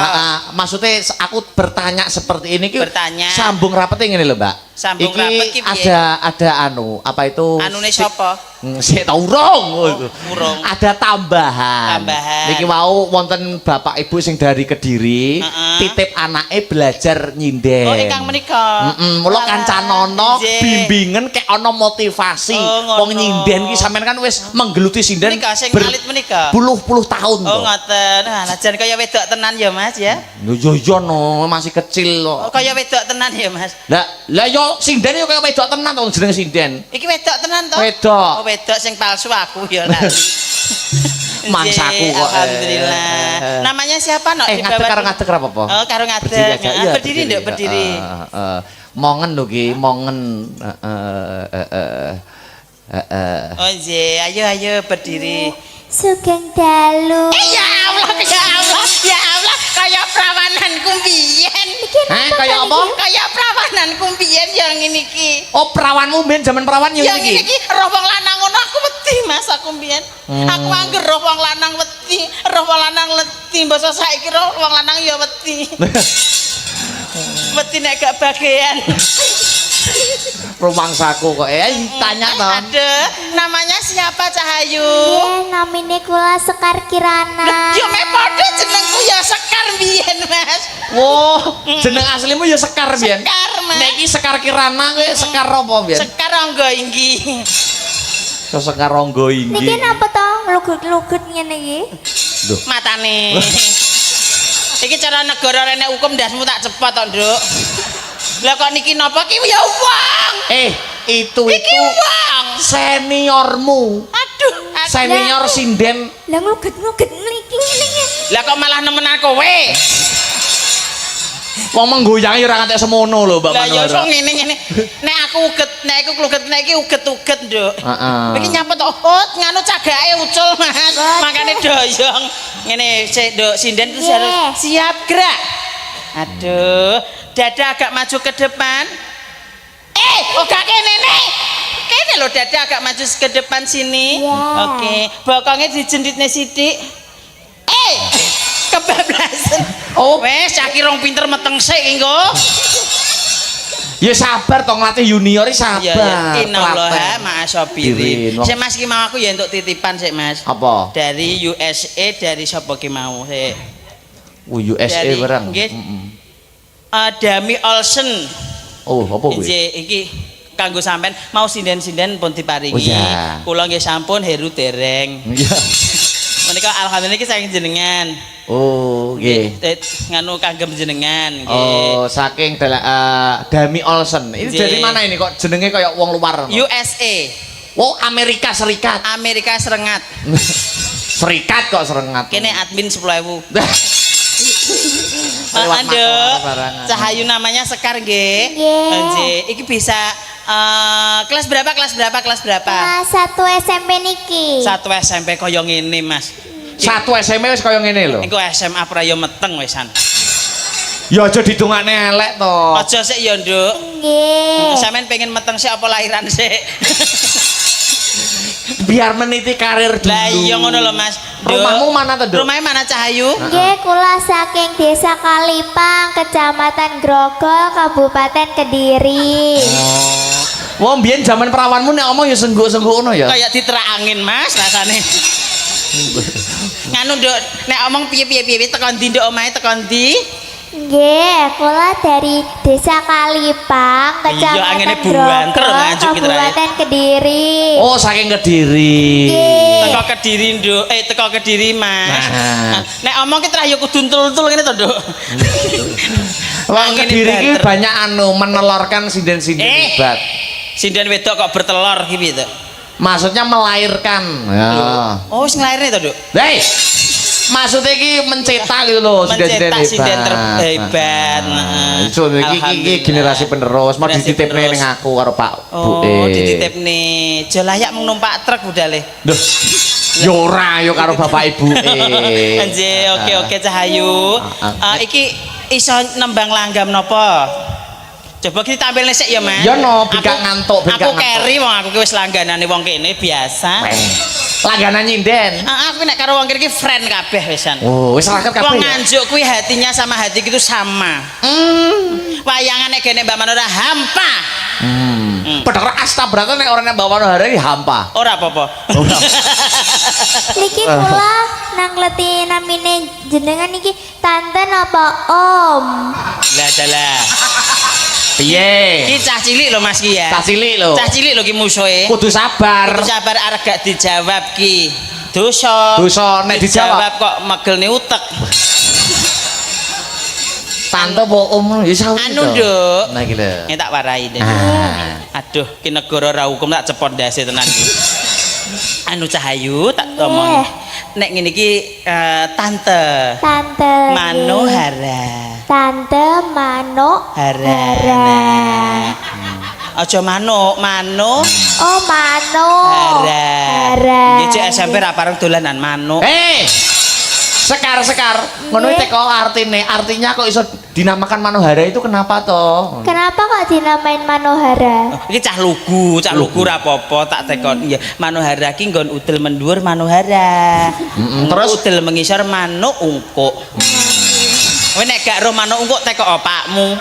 Maksudnya aku bertanya seperti ini ki Bertanya. sambung rapet ngene lho, Mbak. Sambung Iki rapet ki piye? ada anu, apa itu? Anune sapa? Sik ta urung. urung. Ada tambahan. Tambahan. Niki mau wonten Bapak Ibu sing dari Kediri, Heeh. titip anake belajar nyinden. Oh ingkang menika. Mula kancanono Nggih. bimbingan kek ana motivasi. Oh, ngono. Wong nyinden ki sampean kan wis menggeluti sinden Menika sing ngalit menika. puluh-puluh tahun Oh to. ngoten. Lah jan kaya wedok tenan ya Mas ya. Lho yo yo no, masih kecil Oh, kok. kaya wedok tenan ya Mas. Lah yo sinden yo kaya wedok tenan to jeneng sinden. Iki wedok tenan to? Wedok. Oh wedok sing palsu aku ya lali. Mangsaku Nggih, kok, Alhamdulillah. Namanya siapa nok? Ngadeg karo ngadeg ora apa-apa. Oh karo ngadeg. Berdiri aja. Iya, Berdiri nduk berdiri. Mongen lho ki, mongen. Oh nggih, ayo ayo berdiri. Sugeng dalu. Ya Allah, ya Allah, ya Allah, kaya prawananku mbiyen. Hah, kaya apa? Kaya prawananku mbiyen yang ngene iki. Oh, perawanmu ben zaman perawan yo Yang ngene iki. iki roh wong lanang ngono aku wedi Mas aku mbiyen. Aku angger roh wong lanang wedi, roh wong lanang leti, basa saiki roh wong lanang ya wedi. Wedi nek gak bagian. Rumangsaku kok tanya to. Ada, namanya siapa Cahayu? Nggih, namine kula Sekar Kirana. Ya mek padha jenengku ya Sekar. Sekar biyen, Mas. Wow, jeneng aslimu ya Sekar biyen. Sekar, Mas. Nek iki Sekar Kirana kowe Sekar apa biyen? Sekar Angga Inggi. Sekar Ronggo Niki Inggi. napa to nglugut-nglugut ngene iki? Matane. Iki cara negara renek hukum dasmu tak cepot to, Nduk. Lah kok niki napa ki ya wong. Itu Iki wong. seniormu. Aduh, Senior sinden. Lah nglugut-nglugut niki ngene. Lah kok malah nemenan kowe? Wong menggoyang ya ora nganti semono lho, Mbak Lah ya Manora. iso ngene. Nek aku uget, nek aku kluget, nek iki uget-uget, Nduk. Heeh. Iki nyapet to, oh nganu cagake ucul, Mas. Makane doyong. Ngene, sik, Nduk, sinden terus Nggih. harus siap gerak. Aduh, dada agak maju ke depan. Oh gak kene nek. Kene lho dada agak maju ke depan sini. Iya. Oke, bokongnya dijenditne sithik. Kebablasan. Oh. Wes caki rong pinter meteng sik engko. Ya sabar to nglatih junior iki sabar. Iya, innallaha Telaten. ma'asabirin. Wong- Sik Mas ki mau aku ya untuk titipan sik Mas. Apa? Dari USA dari sapa ki mau sik. USA Dari- barang. nggih. Dami Olsen. Oh, apa kuwi? Nggih, iki kanggo sampean mau sinden-sinden pun diparingi. Oh, iya. Kula nggih sampun Heru dereng. Iya. Menika alhamdulillah iki saking jenengan. Oh, nggih. Nganu kagem jenengan nggih. Oh, saking Dami Olsen. Ini Nggih. dari mana ini kok jenenge kayak wong luar? USA, Oh, Amerika Serikat. Amerika Serengat. Serikat kok serengat. Kene admin 10.000. Lewat Ando, motor barangan. Cahayu namanya Sekar nggih. Nggih. Nggih, iki bisa kelas berapa? Kelas berapa? Kelas berapa? Kelas 1 SMP niki. Satu SMP koyo ngene, Mas. Satu SMA wis kaya ngene lho. Iku SMA prayo meteng wisan. Ya aja ditungane elek to. Aja sik ya, Nduk. Nggih. Sampeyan pengen meteng sik apa lahiran sik? Biar meniti karir dulu. Lah iya ngono lho, Mas. Nduk. Rumahmu mana to, Nduk? Rumahnya mana Cahayu? Nggih, kula saking Desa Kalipang, Kecamatan Grogol, Kabupaten Kediri. Wong mbiyen zaman perawanmu nek ngomong ya sengguk-sengguk ngono ya. Kayak diterak angin, Mas, rasane. Nganu, Nduk, nek omong piye-piye tekan ndi Nduk omahe tekan ndi? Nggih, kula dari Desa Kalipang, Iya, angene Kecamatan buanter Grogol, nganjuk gitu, Kabupaten Kediri. Oh, saking Kediri. Nggih. Teko Kediri, Nduk. Teko Kediri, Mas. Nah. Nek omong ki ya kudu ntul-ntul ngene to, Nduk. Wong Angine Kediri iki banter. banyak menelorkan sinden-sinden hebat. Sinden wedok kok bertelur ki piye to? Maksudnya melahirkan. Ya. Oh, wis nglairne to, Nduk. Hei. Maksudnya iki mencetak gitu loh sinden-sinden Mencetak sinden hebat. terhebat. Heeh. Itu iki Alhamdulillah. generasi penerus mau Generasi dititipne penerus. ning aku karo Pak Oh, Bu. dititipne. Jo layak mung numpak truk budale. Duh. Ya ora yo karo bapak ibu. Anjir, oke Cahayu. Iki iso nembang langgam napa? Coba kita tampilne sik ya, Mas. Ya no, bingkak ngantuk, bingkak Aku keri wong aku ki wis langganane wong kene biasa. Langganan nyinden. Aku nek karo wong kene iki friend kabeh wisan. Oh, wis raket kabeh. Wong ya? nganjuk kuwi hatinya sama hatiku itu sama. Wayangane gene Mbak Manora hampa. Padahal Astabrata nek ora nek Mbak Manohara iki hampa. Ora apa-apa. Niki kula nang leti namine jenengan niki tante napa om? Lah dalah. Piye? Ki cah cilik lho Mas ki ya. Cah cilik lho. Cah cilik lho ki musuhe. Kudu sabar. Kudu sabar arep gak dijawab ki. Dosa. Dosa nek dijawab kok megelne utek. Tante apa om ya saut. Anu, Nduk. Nah iki lho. Nek tak warai deh. Aduh, ki negara ra hukum tak cepot ndase tenan ki. Anu Cahayu tak omong. Nek ngene iki tante Tante. Manohara. Tante Mano Harana. Aja manuk, manuk. Oh Mano. Hara. Nggih cek SMP ra pareng dolanan manuk. Sekar ngono Nggih. teko artinya kok iso dinamakan Manohara itu kenapa toh? Kenapa kok dinamain Manohara? Iki cah lugu ra apa-apa tak tekon. Ya, Manohara ki nggon udel mendhuwur Manohara. Terus? Udel mengisor manuk ungkuk. Kowe nek gak ro manuk ungkuk teko opakmu.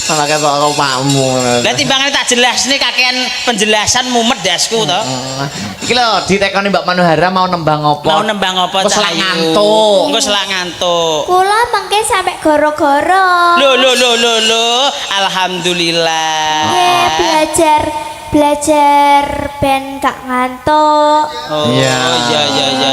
Malah ketok karo pakmu. Lah timbangane tak jelasne kakean penjelasan mumet dasku to. Iki lho ditekoni Mbak Manuhara mau nembang apa? Mau nembang apa Kok selak Cahayu? ngantuk. Engko selak ngantuk. Kula mengke sampe goro-goro. Lho, alhamdulillah. Nggih, belajar ben gak ngantuk. Oh Iya.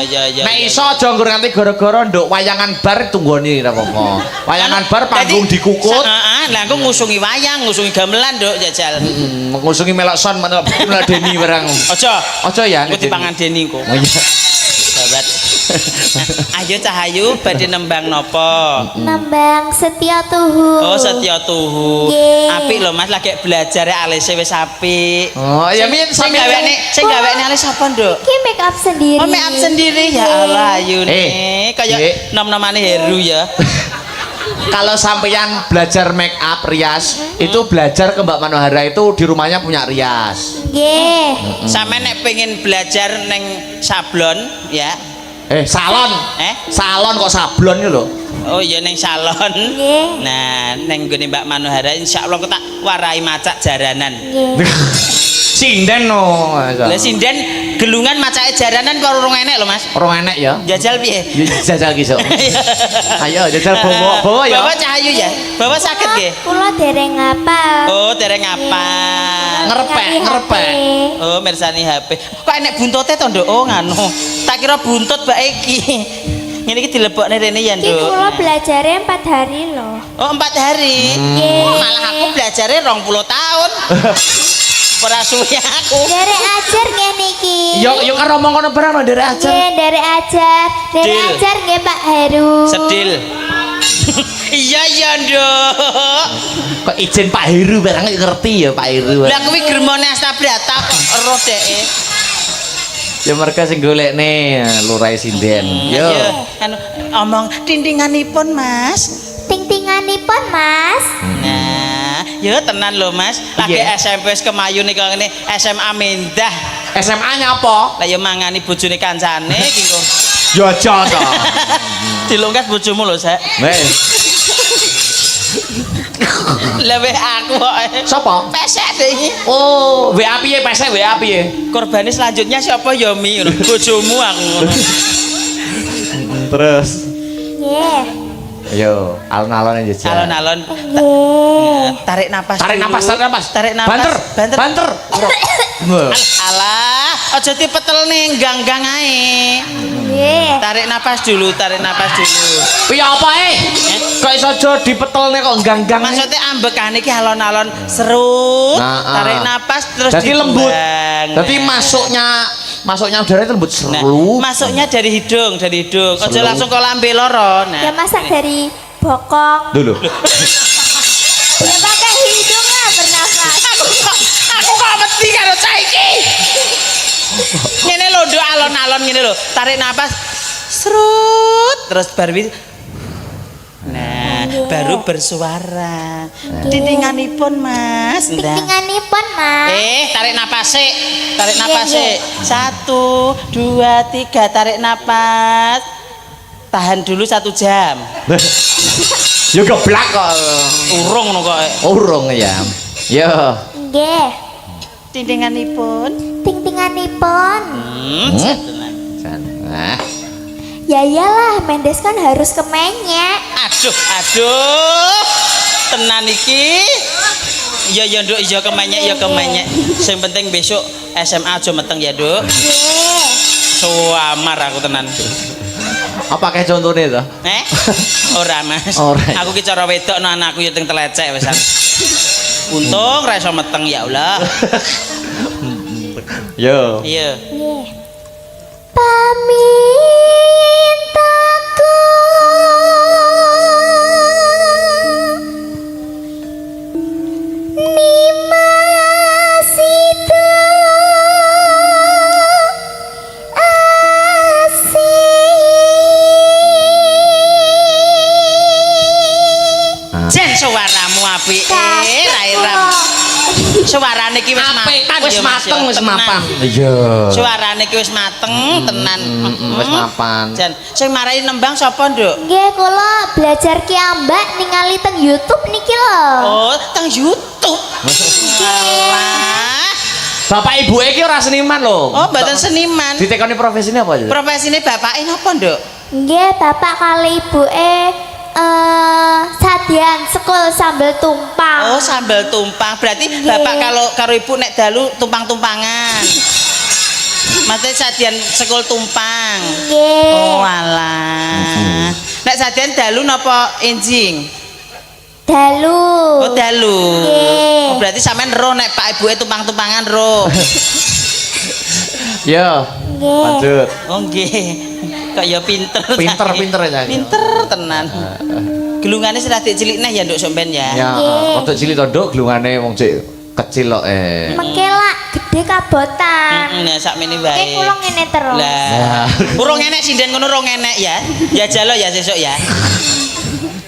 ya. Nek iso aja nggur nganti gara-gara nduk wayangan bar tunggoni ora apa-apa. Wayangan bar panggung dikukut. Heeh, lah engko ngusungi wayang, ngusungi gamelan, Nduk, jajal. Ngusungi melok son meladeni barang. Aja ya. Engko dipangan Deni engko. Oh iya. Sahabat. Ayo Cahayu badhe nembang nopo? Nembang Setia Tuhu. Oh, Setya Tuhu. Nggih. Apik lho Mas, lagi belajar alise wis apik. Oh, ya min Sing gawene alis sapa, Nduk? Iki make up sendiri. Oh, make up sendiri ya Allah, ayo nih. Kaya nom-nomane Heru ya. Kalau sampeyan belajar make up rias, itu belajar ke Mbak Manuhara itu di rumahnya punya rias. Nggih. Sampe nek pengen belajar neng sablon ya. Salon. Salon kok sablon iki lho. Oh iya neng salon. Nggih. Nah, neng gone Mbak Manuhara insyaallah aku tak warai macak jaranan. Nggih. Sinden no. Lah sinden gelungan macake jaranan apa urung enek lho Mas? Orang enek ya. Jajal piye? Ya, jajal ki sok. Ayo jajal bawa ya. Bawa Cahayu ya. Bawa sakit nggih. Kula dereng ngapal. Oh, dereng ngapal. Ngerepek. Oh, mirsani HP. Kok enek buntote to, Nduk? Oh, nganu. Tak kira buntut mbak iki. Ngene iki dilebokne rene ya, Iki Nduk. kula belajarnya 4 hari loh. Oh, 4 hari. Nggih. Malah aku belajarnya 20 tahun. Ora suwe aku. Derek ajar ngene iki. Yo kan ngomong kono barang lho derek aja. Nggih, derek ajar. Derek Dil. ajar nggih Pak Heru. Sedil. Iya ya, Nduk. Kok izin Pak Heru barang ngerti ya Pak Heru. Lah kuwi gremone Astabrata kok ero deke. Ya mereka sing golekne Lurah Sinden. Yo. Anu omong tintinganipun, Mas. Ting-tinganipun Mas. Nah, yo tenan lho Mas. Lagi Iya. SMP wis kemayu nih kok ngene SMA Mendah. SMA-nya apa? Lah yo mangani bojone kancane iki kok. Yo aja to. Dilungkas bojomu lho, Sek. Wes. Lebih aku kok. Sapa? Pesek deh iki. Oh, WA piye pesek WA piye? Korbane selanjutnya siapa ya Mi? Bojomu aku ngono. Terus. Nggih. Ayo, alon-alon aja. Alon-alon. Nggih. Tarik napas. Tarik dulu. napas, tarik napas. Tarik napas. Banter. Banter. Alah, aja dipetel ning ganggang ae. Nggih. Tarik napas dulu. Piye apa Kok iso aja dipetelne kok ganggang. Maksudnya ambekan iki alon-alon serut, Nah, tarik napas terus Jadi lembut. dibuang. Jadi masuknya udara itu lembut Nah, seru. masuknya dari hidung. Aja Seru. langsung ke lambe loro. Nah. Ya masak dari bokong. Dulu. Ya pakai hidung lah bernafas. Aku kok mesti karo cah iki. Ngene lho, Nduk, alon-alon ngene lho. Tarik napas. Serut, terus baru nah, baru bersuara. Tintinganipun, Mas. Ndah. Ting-tinganipun Mas. Tarik napas sik. Tarik napas sik. 1 2 3 tarik napas. Tahan dulu 1 jam. Yo geblak kok. Urung ngono kok. Urung ya. Yo. Nggih. Tintinganipun. Ting-tinganipun. Nah. Ya iyalah, Mendes kan harus kemenyek. Aduh. Tenan iki. Ya Nduk, ya kemenyek. Sing penting besok SMA aja meteng ya, Nduk. Nggih. Suamar aku tenan. Apa kayak contohnya tuh? Ora, Mas. Ora. Aku ki cara wedokno anakku ya teng telecek wisan. Untung ra iso meteng ya Allah. Yo. Iya. Nggih. Pamintaku nimasito asih. Jen suaramu apik. Rairam. Suarane iki wis mapan, Wis ya, Mas, ya. mateng, wis Tenan. mapan. Iya. Suarane iki wis mateng tenan. Wis mapan. Jan, sing marai nembang sapa, Nduk? Nggih, kula belajar kiambak ningali teng YouTube niki lho. Oh, teng YouTube. Alah. Bapak ibu iki ora seniman lho. Oh, mboten seniman. Ditekoni profesine apa ya? Profesine bapake napa, Nduk? Nggih, bapak kali ibuke sadian sekul sambel tumpang. Oh, sambal tumpang. Berarti Nggih. bapak kalau karo ibu nek dalu tumpang-tumpangan. Mate sadian sekul tumpang. Nggih. Oh, alah. Nek sadian dalu napa enjing? Dalu. Oh, dalu. Nggih. Oh, berarti sampean roh nek pak ibuke tumpang-tumpangan roh. Ya. Nggih. Lanjut. Oh, nggih. Kok ya pinter. Pinter ya. Pinter tenan. Gelungane sing rada cilik neh ya Nduk sampean ya. Ya, Nggih. rodok cilik to, Nduk, glungane wong cek kecil kok Mengkelak gede kabotan. Nah, sakmene Oke, wae. kula ngene terus. Lah, urung enek sinden ngono urung enek ya. Ya jalo ya sesuk ya.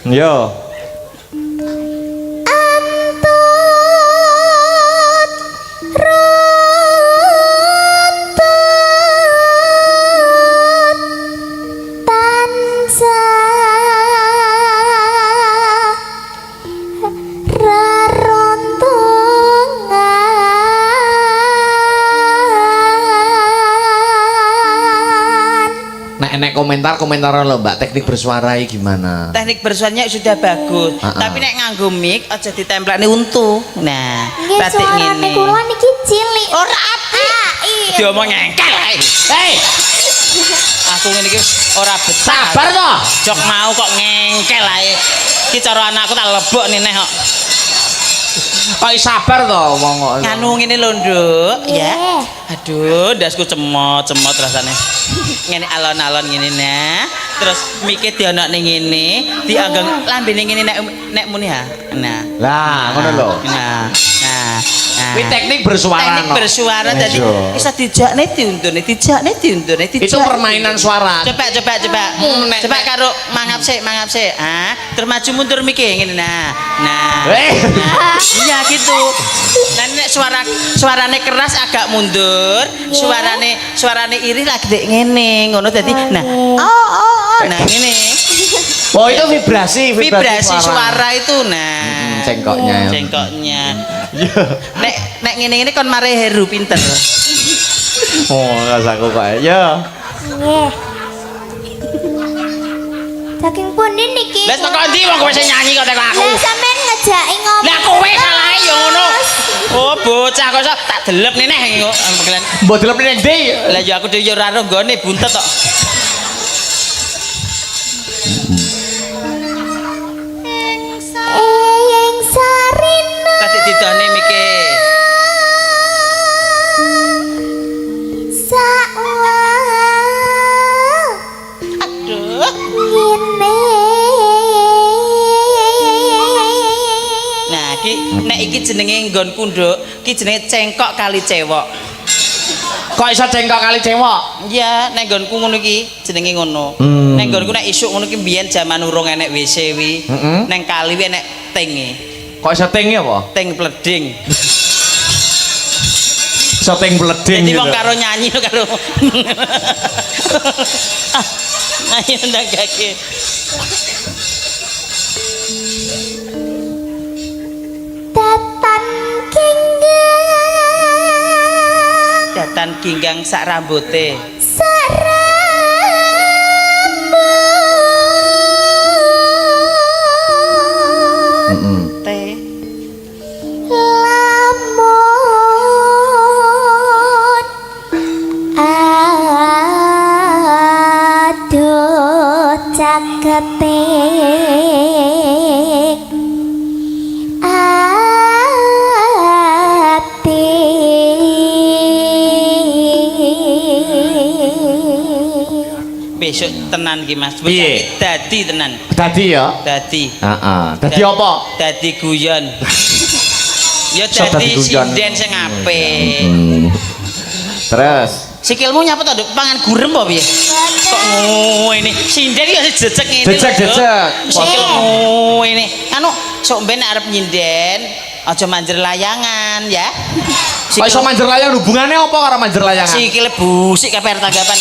Yo. Antut runtut tansah reruntungan. Nek enek komentar lho Mbak, teknik bersuara iki gimana? Teknik bersuaranya sudah bagus, tapi nek nganggo mic aja ditemplekne untu. Nah, Nggih, batik suarane ngene. kula niki cilik. Ora apik. Iya. Diomong ngengkel ae. Hei. Aku ngene iki ora betah. Sabar toh. Jok mau kok ngengkel ae. Iki cara anakku tak lebok neh kok. Kok sabar toh wong kok. Nganu ngene lho, Nduk, ya. Nggih. Aduh, ndasku cemot-cemot rasane. Ngene alon-alon ngene nah. Terus mikir dianakne ngene, dianggang lambene ngene nek muni ha. Nah. Lah, ngono lho. Nah. Nah. Kuwi teknik bersuara. Teknik no. bersuara dadi Iya. bisa dijakne diundune, dijakne diundune, Itu permainan suara. Coba. Coba karo mangap sik. Ah, terus maju mundur mikir ngene nah. Nah. Iya gitu. Nah nek suarane keras agak mundur, suarane iri lagi dek ngene, ngono dadi nah. Oh. Nah ngene. Oh, itu vibrasi Suara itu nah. Cengkoknya. Cengkoknya. Nek ngene-ngene kon mare Heru pinter. Oh, rasaku kok. Ya. Nggih. Saking pundi niki? Lah teko ndi wong kowe sing nyanyi kok teko aku. Lah sampean ngejaki ngopo? Lah kowe salah ya ngono. Oh bocah kok sok tak delep neneh kok. Mbok delep ning ndi? Lah ya aku dhewe ya ora roh nggone buntet kok. Eyang sarina Tadi didone mikir. sakwa Aduh. ngene. Nah, nek iki jenenge nggonku Nduk, iki jenenge cengkok kali cewek. Kok iso cengkok kali cewek? Iya, nek nggonku ngono iki jenenge ngono. Nek nggonku nek isuk ngono iki mbiyen jaman urung enek WC wi. Neng kali wi enek tinge. Kok iso tinge apa? Ting pleding. Iso ting bleding Jadi gitu. wong karo nyanyi lho karo. Ayo ndagake. Datan kinggang Datan ginggang sak rambote. sarambut Teh. lamun aduh caketik ati Besok tenan ki Mas. Piye? Dadi tenan. Dadi ya? Dadi. Heeh. Dadi apa? Dadi guyon. Ya So, dadi dadi guyon. sinden sing apik. Terus Sikilmu nyapa to, Nduk? Pangan gurem apa piye? Kok ngene? Sinden ya jejeg ngene. lho, Jejeg, Nduk. jejeg. Sikilmu ini. Anu, sok ben arep nyinden, aja manjer layangan ya. kok iso manjer layang hubungannya apa karo manjer layangan? Sikile busik kabeh tanggapan.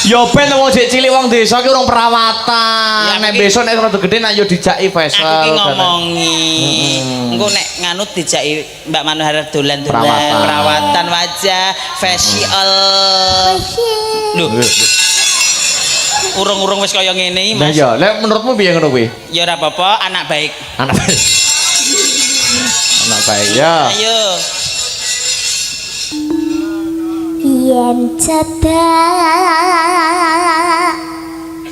Ya ben wong sik cilik wong desa ki urung perawatan. Ya, Nek aku ki- besok nek rada gedhe nak yo dijaki facial. Aku ki ngomongi. Engko nek nganut dijaki Mbak Manuhara dolan-dolan Perawatan. perawatan wajah, facial. Lho, urung-urung wis kaya ngene iki, Nah Mas. ya, nek menurutmu piye ngono kuwi? Ya ora apa-apa, anak baik. Anak baik. Anak baik ya. Ayo. Yen cedak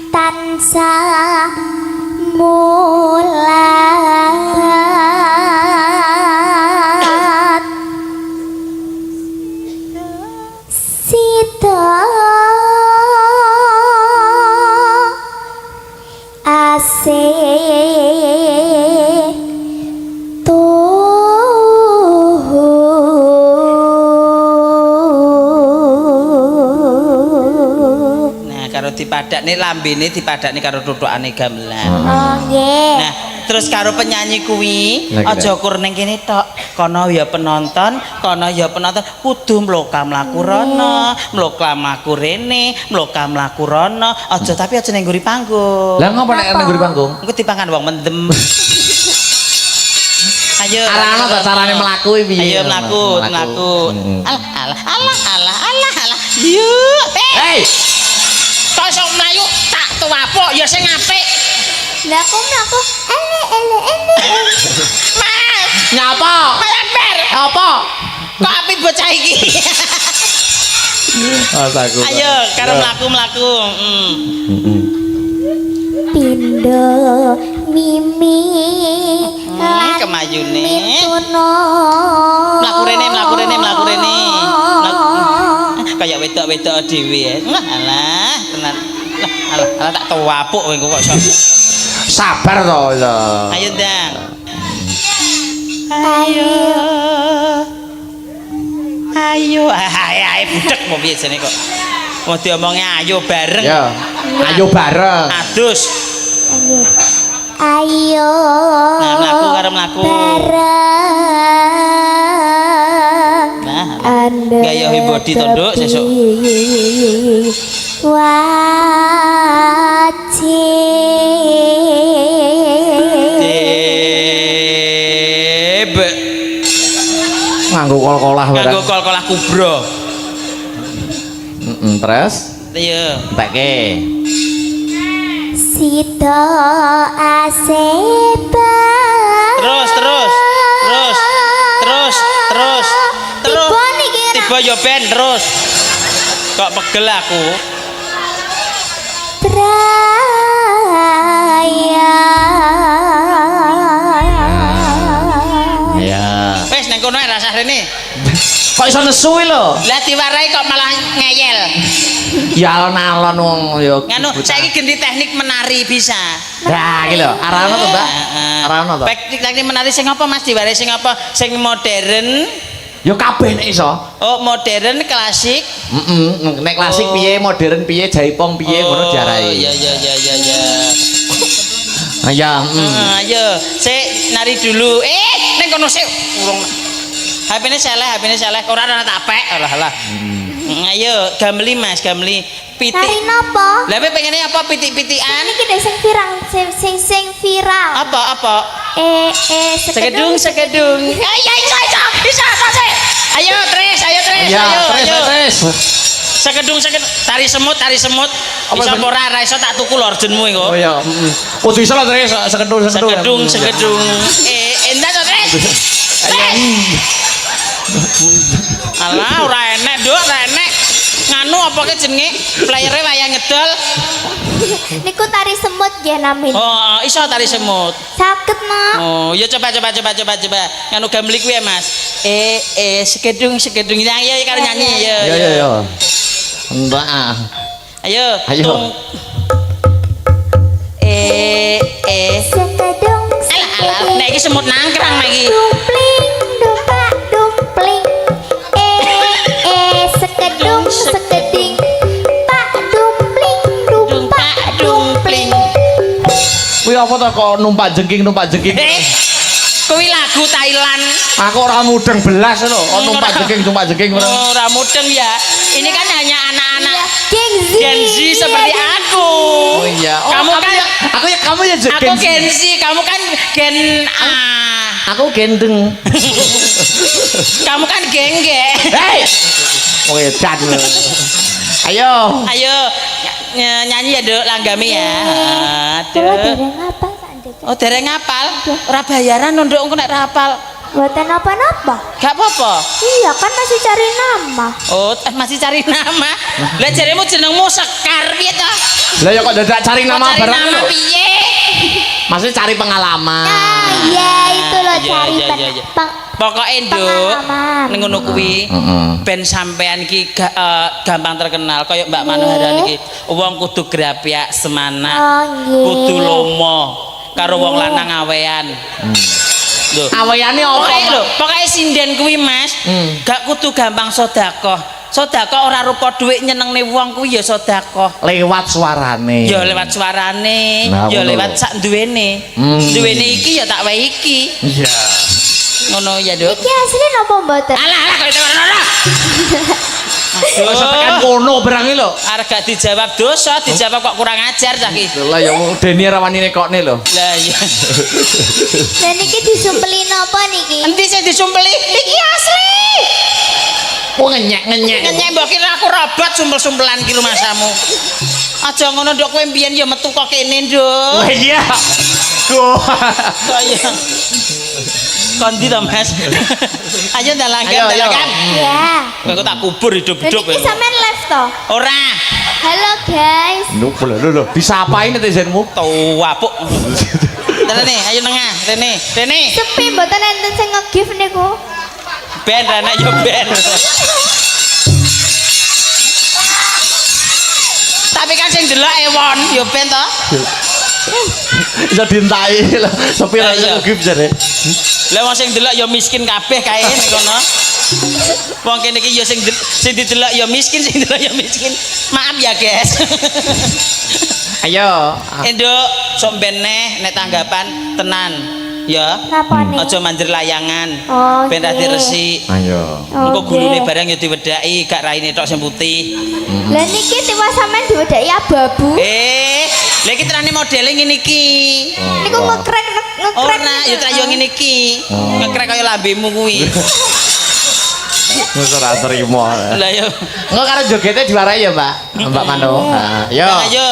tansah mulat sida asih Nah, karo dipadakne lambene dipadakne karo tutukane gamelan. Oh nggih. Nah, terus karo penyanyi kuwi Lah, aja kur ning kene tok. Kono ya penonton, kono ya penonton kudu mloka mlaku rono, mloka mlaku rene, mloka mlaku rono. Aja tapi aja ning ngguri panggung. Lah ngopo nek nang ngguri panggung? Engko dipangan wong mendem. Ayo. Arana ta carane mlaku iki piye? Ayo mlaku, mlaku. Mm. Alah, alah, alah, alah, alah, alah. Yuk, Hei, kok iso mlayu tak tuwapuk ya sing apik. Lah kok mlaku ele. Mas, nyapa? Ember. Apa? Kok apik bocah iki? Aku. Ayo, karo mlaku-mlaku. Pindo mimi lan Kemayune. mituno Mlaku rene, mlaku rene, mlaku rene. Kayak wedok-wedok dhewe ya. Alah, tenan. Alah tak tuwapuk kowe kok iso. Sabar to ya. Ayo, Dang. ayo Ayo, ayo budek mau piye jane kok. Mau diomongi ayo bareng. Ya. Ayo bareng. Adus. ayo Nah, mlaku karo mlaku. bareng Nah, anda gaya body tonduk sesuk. wajib Debe. Nganggo kol-kolah Nganggo kol-kolah kubro. Terus Ayo. entekke. sida aseba Terus. Tiba niki ra. Tiba yo ben terus. Kok pegel aku. Praya Ya. Wis nang kono rasah rene. Kok iso nesu iki lho? Lah diwarai kok malah ngeyel. Ya alon-alon wong ya. Nganu, saiki ganti teknik menari bisa. Nah, iki lho, arana to, Mbak? Arana to. Teknik menari sing apa Mas diwarai sing apa? Sing modern. Ya kabeh nek iso. Oh, modern klasik. Nek klasik piye, modern piye, jaipong piye ngono diarai. Oh, iya. Ya, Ayo, sik nari dulu. Ning kono sik urung. HP-ne seleh. Ora ana tak pek. Alah. Ayo, gameli Mas, gameli. Pitik. Nari napa? Lah pengennya apa pitik-pitikan? Niki dek sing viral, sing viral. Apa? Sekedung. Sekedung. Ayo, bisa apa sih? Ayo, Tris. ya, terus. Sekedung. Tari semut. Apa Bisa ben- ora iso tak tuku lho orjenmu iku. Oh ya, kudu iso lho terus sekedul. Sekedung. Endah to, Tris? Alah, ora enek, Nduk, ora enek. Nganu apa ke jenenge? Playere wayang ngedol. Niku tari semut ya namin. Oh, iso tari semut. Sakit no. Oh, ya coba. Nganu gameli kuwi ya, Mas. Sekedung. Ya, karo nyanyi ya. Ya. Mbak. Ayo. Ayo. Sekedung. Alah. Nek iki semut nangkrang nek iki. Dumpling, dumpak, dumpling. Sekedung, sekeding. Pak dumpling, dumpak, dumpling. Kuwi apa to kok numpak jengking. Kuwi lagu lagu Thailand. Aku ora mudeng belas lho. Numpak jeging. Ora mudeng ya. Ini kan hanya anak-anak Gen Z. seperti aku. Oh iya. Kamu kan kamu ya aku Gen Z, kamu kan Gen A. Aku gendeng. Kamu kan gengge. Hei. Oh edan. Ayo. Ayo nyanyi ya, Duk, langgami ya. Kula Aduh. dereng apa Sandek? Oh, dereng ngapal. Ora bayaran Nduk engko nek ra hafal. Mboten napa-napa. Gak apa-apa. Iya kan masih cari nama. Oh, masih cari nama. Lah jaremu jenengmu Sekar piye to? Lah ya kok dadak cari nama Kok cari barang nama lho. piye? Maksudnya cari pengalaman. Ah, iya itu loh Iya, cari iya, iya, iya. Pokoknya Nduk pengalaman. ning ngono kuwi ben sampean iki gampang terkenal kaya Mbak Manohara niki. Wong kudu grapyak semangat. Oh, nggih. Kudu lomo karo wong lanang awean. Lho. Awayane apa? Pokoknya lho, pokoknya sinden kuwi Mas, gak kudu gampang sedekah. Sedekah ora rupa dhuwit nyenengne wong kuwi ya sedekah. Lewat suarane. Ya lewat suarane, Nah, ya ngono lewat lho. sak duwene. Duwene iki ya tak wae iki. Iya. Ngono ya, Duk. Iki asli napa mboten? Alah, kok ngono. Wis tekan kono barang iki lho. Arep gak dijawab dosa, dijawab kok kurang ajar cah iki. Lah ya Deni ora wani nekokne lho. Lah iya. Dan niki disumpeli napa niki? Endi sing disumpeli? Iki asli. Oh ngenyek. Ngenyek mbok kira aku robot sumpel-sumpelan ki rumasamu. Aja ngono Nduk, kowe mbiyen ya metu kok kene, Nduk. Wah iya. Go. Kaya kondi to Mas. Ayo ndalangan. Ayo. Ya. Kowe tak kubur Dan hidup-hidup. niki sampean live to? Ora. Halo guys. Lho. Disapai netizenmu. Tuwapuk. Rene, ayo nengah. Rene. Sepi mboten enten sing nge-give niku. Ben Rene yo ben. Tapi kan sing delok ewon yo ben to. Iso dintai lho. Sepi ra Iya. ngegip jare. Lah wong sing delok yo miskin kabeh kae ning kono. Wong kene iki yo sing didelok yo miskin, sing delok yo miskin. Maaf ya, guys. Ayo. Enduk, sok ben neh nek tanggapan tenan. Ya. Napa nih? Aja manjer layangan. Oh, Ben nggih. dadi resik. Ayo. Engko Oke. gulune barang yo diwedhaki, gak raine tok sing putih. Lah niki tiwas sampean diwedhaki abu-abu. Lha iki terane modele ngene iki. Niku ngekrek. Ora, yo trayo ngene iki. Ngekrek kaya lambemu kuwi. Wis ora trimo. Lah yo. Engko karo jogete diwarai ya, Mbak. Mbak Mano. Nah, yo. Ayo.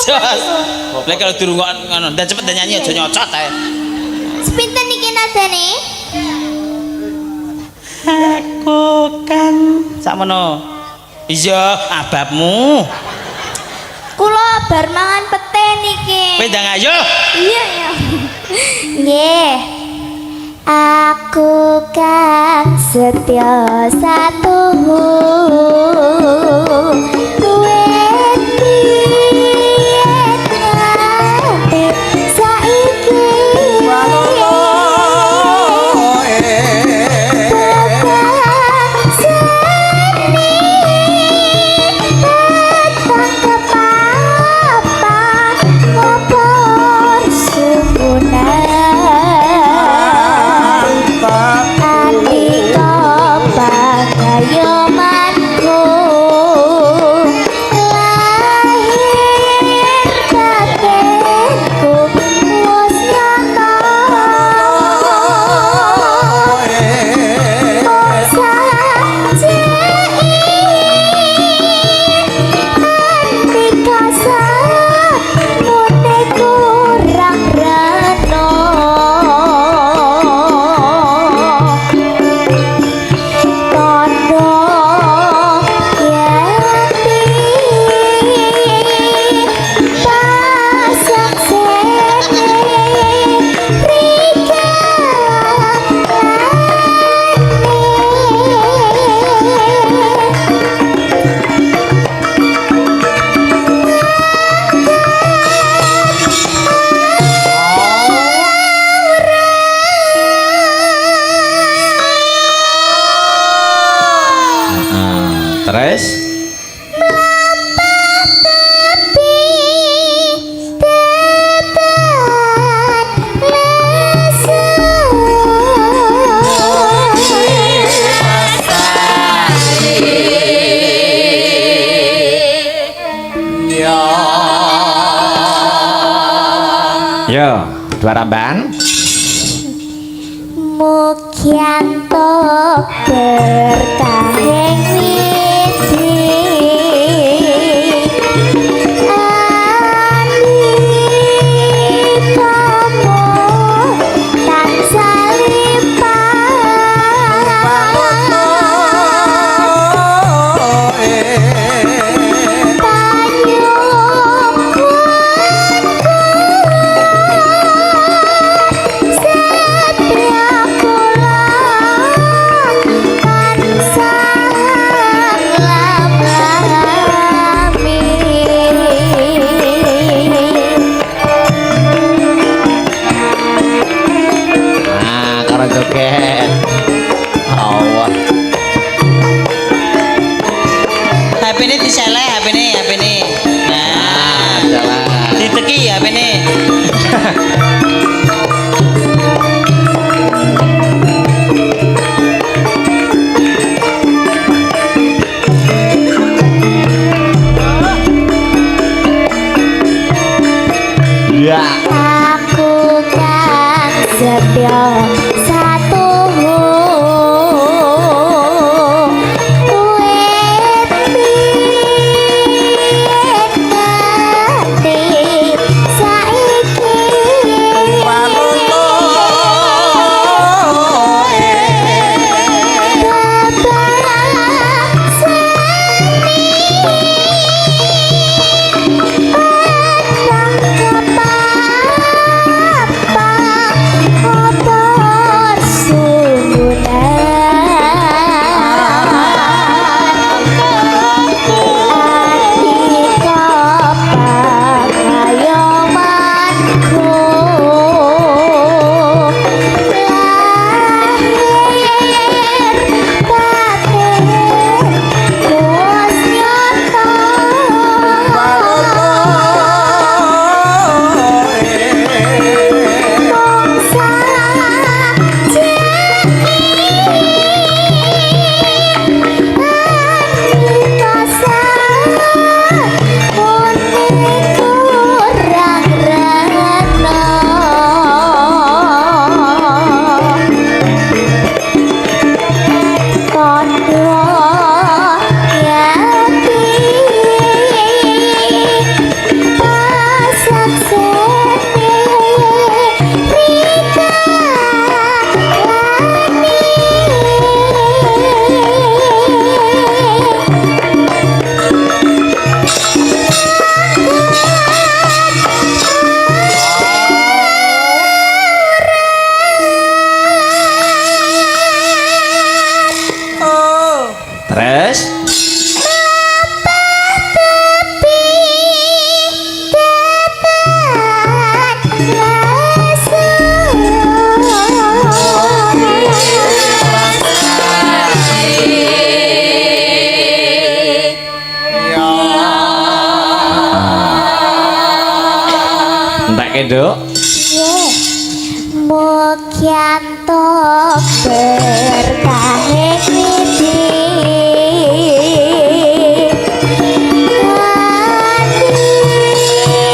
Jos. Lah kalau durungokno ngono, ndak cepet nyanyi aja nyocot ae. Sepinten niki nadane? Aku kan sakmono. Iya, ababmu. Kula bar mangan pete niki. Kowe ndang ayo. Iya ya. Nggih. Aku kan setia satu Yo, dua ramban. Mugianto berkah ing widi alikamu tansah lipat Joget. Allah. HP ini diseleh, HP ini. Nah, jalan. diteki HP ini. Ya. aku kan setia satu Terus entek kenduk. Mugianto berkah ing widi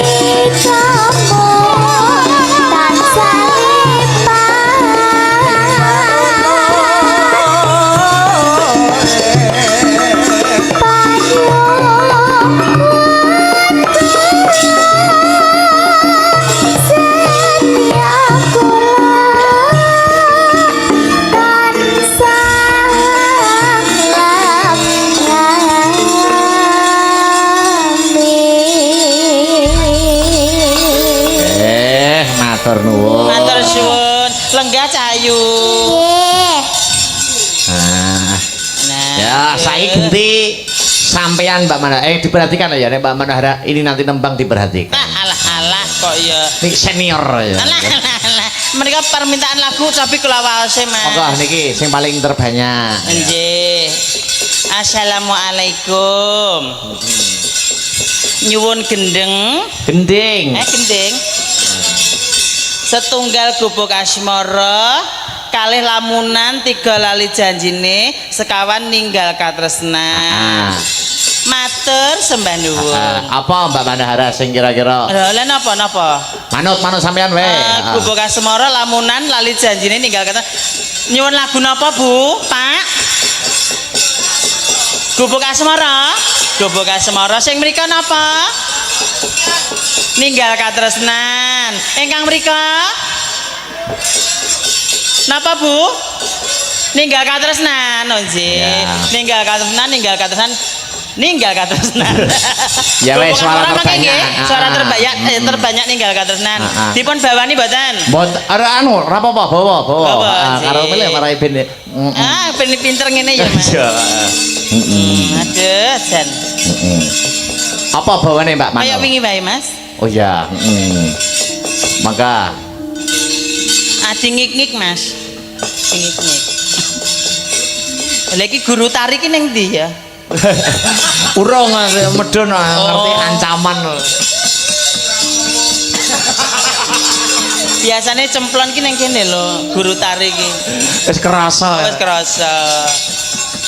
alikamu tansah Matur nuwun. Matur suwun. Lenggah cahayu. Nah, Nah, ya saya ganti sampean Mbak Manahara. Diperhatikan ya nek Mbak Manahara ini nanti nembang diperhatikan. alah kok ya. Ini senior ya. Alah. Mereka permintaan lagu tapi kula waose, Mas. Monggo niki sing paling terbanyak. Nggih. Assalamualaikum. Nyuwun gendeng. Gending. Gendeng. Setunggal gubuk asmara, kalih lamunan, tiga lali janjine, sekawan ninggal katresnan. Matur sembah nuwun. Apa Mbak Mandahara sing kira-kira? Lha napa? Manut sampean wae. Gubuk Asmara lamunan lali janjine ninggal kata. Nyuwun lagu napa, Bu? Pak? Gubuk Asmara? Gubuk Asmara sing mrika napa? Ninggal katresnan. Ingkang mrika? Napa, Bu? Ninggal katresnan, oh nggih. Ninggal katresnan. Ya wes suara terbanyak. Suara terbanyak ninggal katresnan. Dipun bawani mboten? Mbot anu ora apa-apa bawa. Karo milih marai ben. Ben pinter ngene ya, Mas. Aduh, jan. Apa bawane Mbak Mano? Kayak wingi wae, Mas. Oh ya, maka Adi ngik-ngik, Mas. Ngik-ngik. Lha iki guru tari ki ning ndi ya? urung medun ngerti ancaman. Biasanya cemplon ki ning kene lho, guru tari ki. Wis kerasa. Wis kerasa.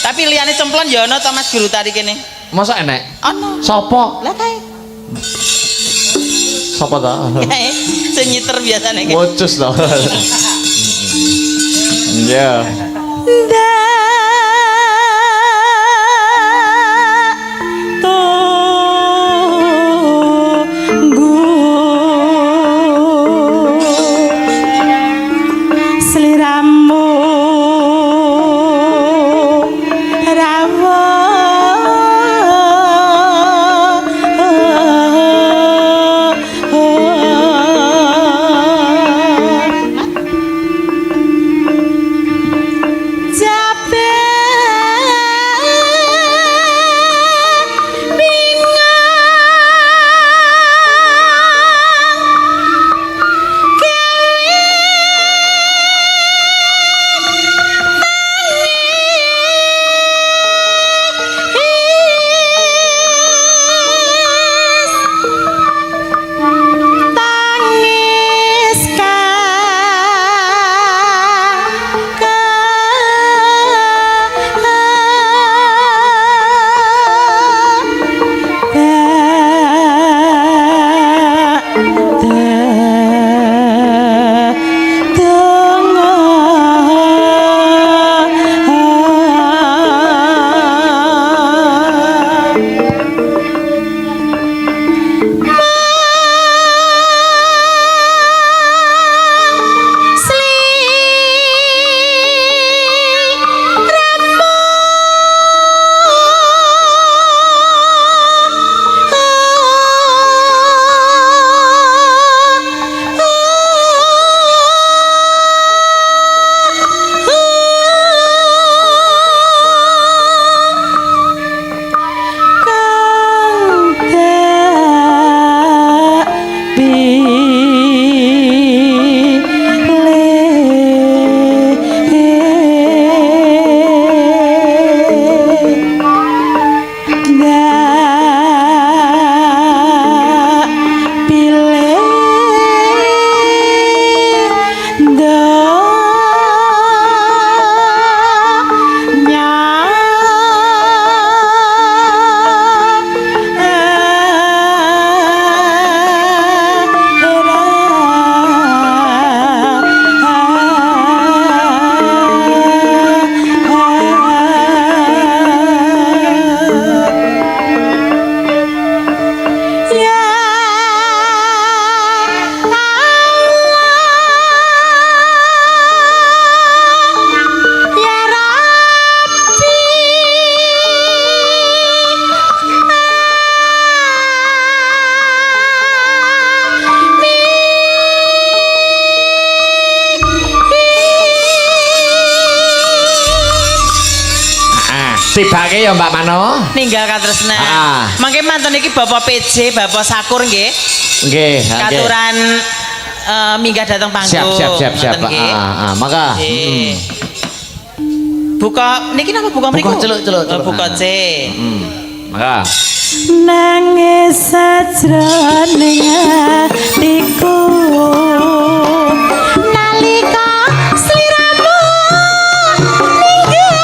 Tapi liyane cemplon ya ana to Mas guru tari kene? Masa enek? Ana. Sopo? Lah kae. Sopo ta? Kae sing nyiter biasane ki. Wocus to. Ya. Tibake ya Mbak Mano. Ninggal katresnan. Ah. Mangke mantun iki Bapak PJ, Bapak Sakur nggih. Nggih, Katuran minggah datang panggung. Siap. Maka. Buka niki napa buka mriku? Celuk. Buka C. Maka. Nangis sajroning atiku nalika sliramu ninggal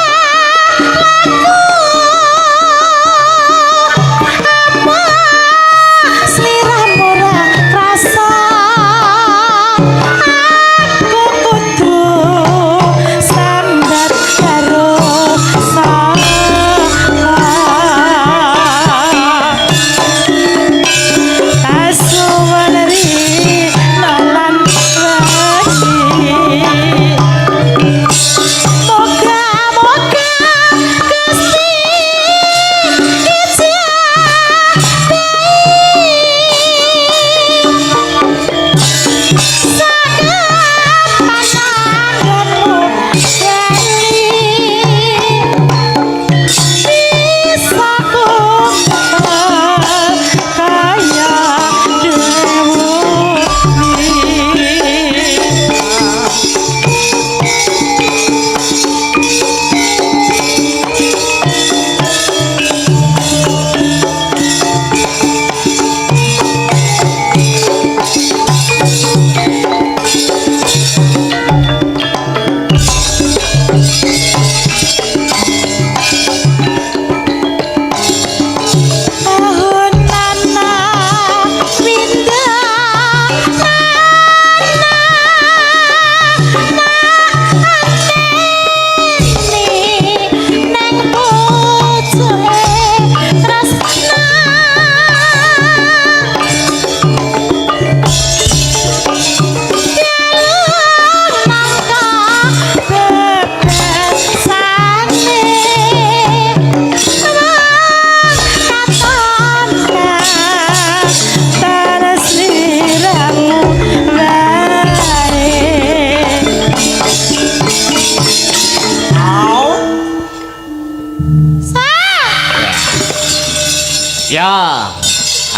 Ya.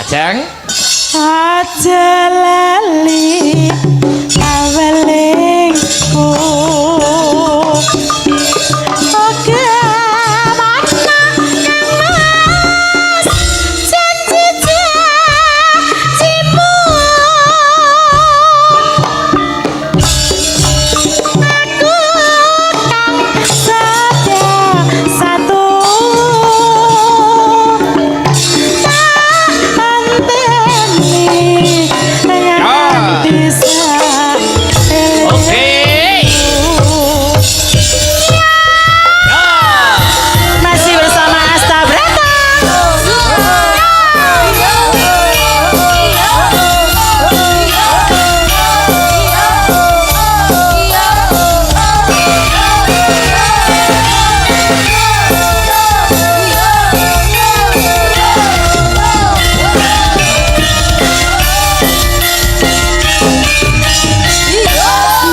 Ajeng. Aja lali awalingku oke mana mas janji-janjimu aku kang sedang satu masih bersama Asta Brata.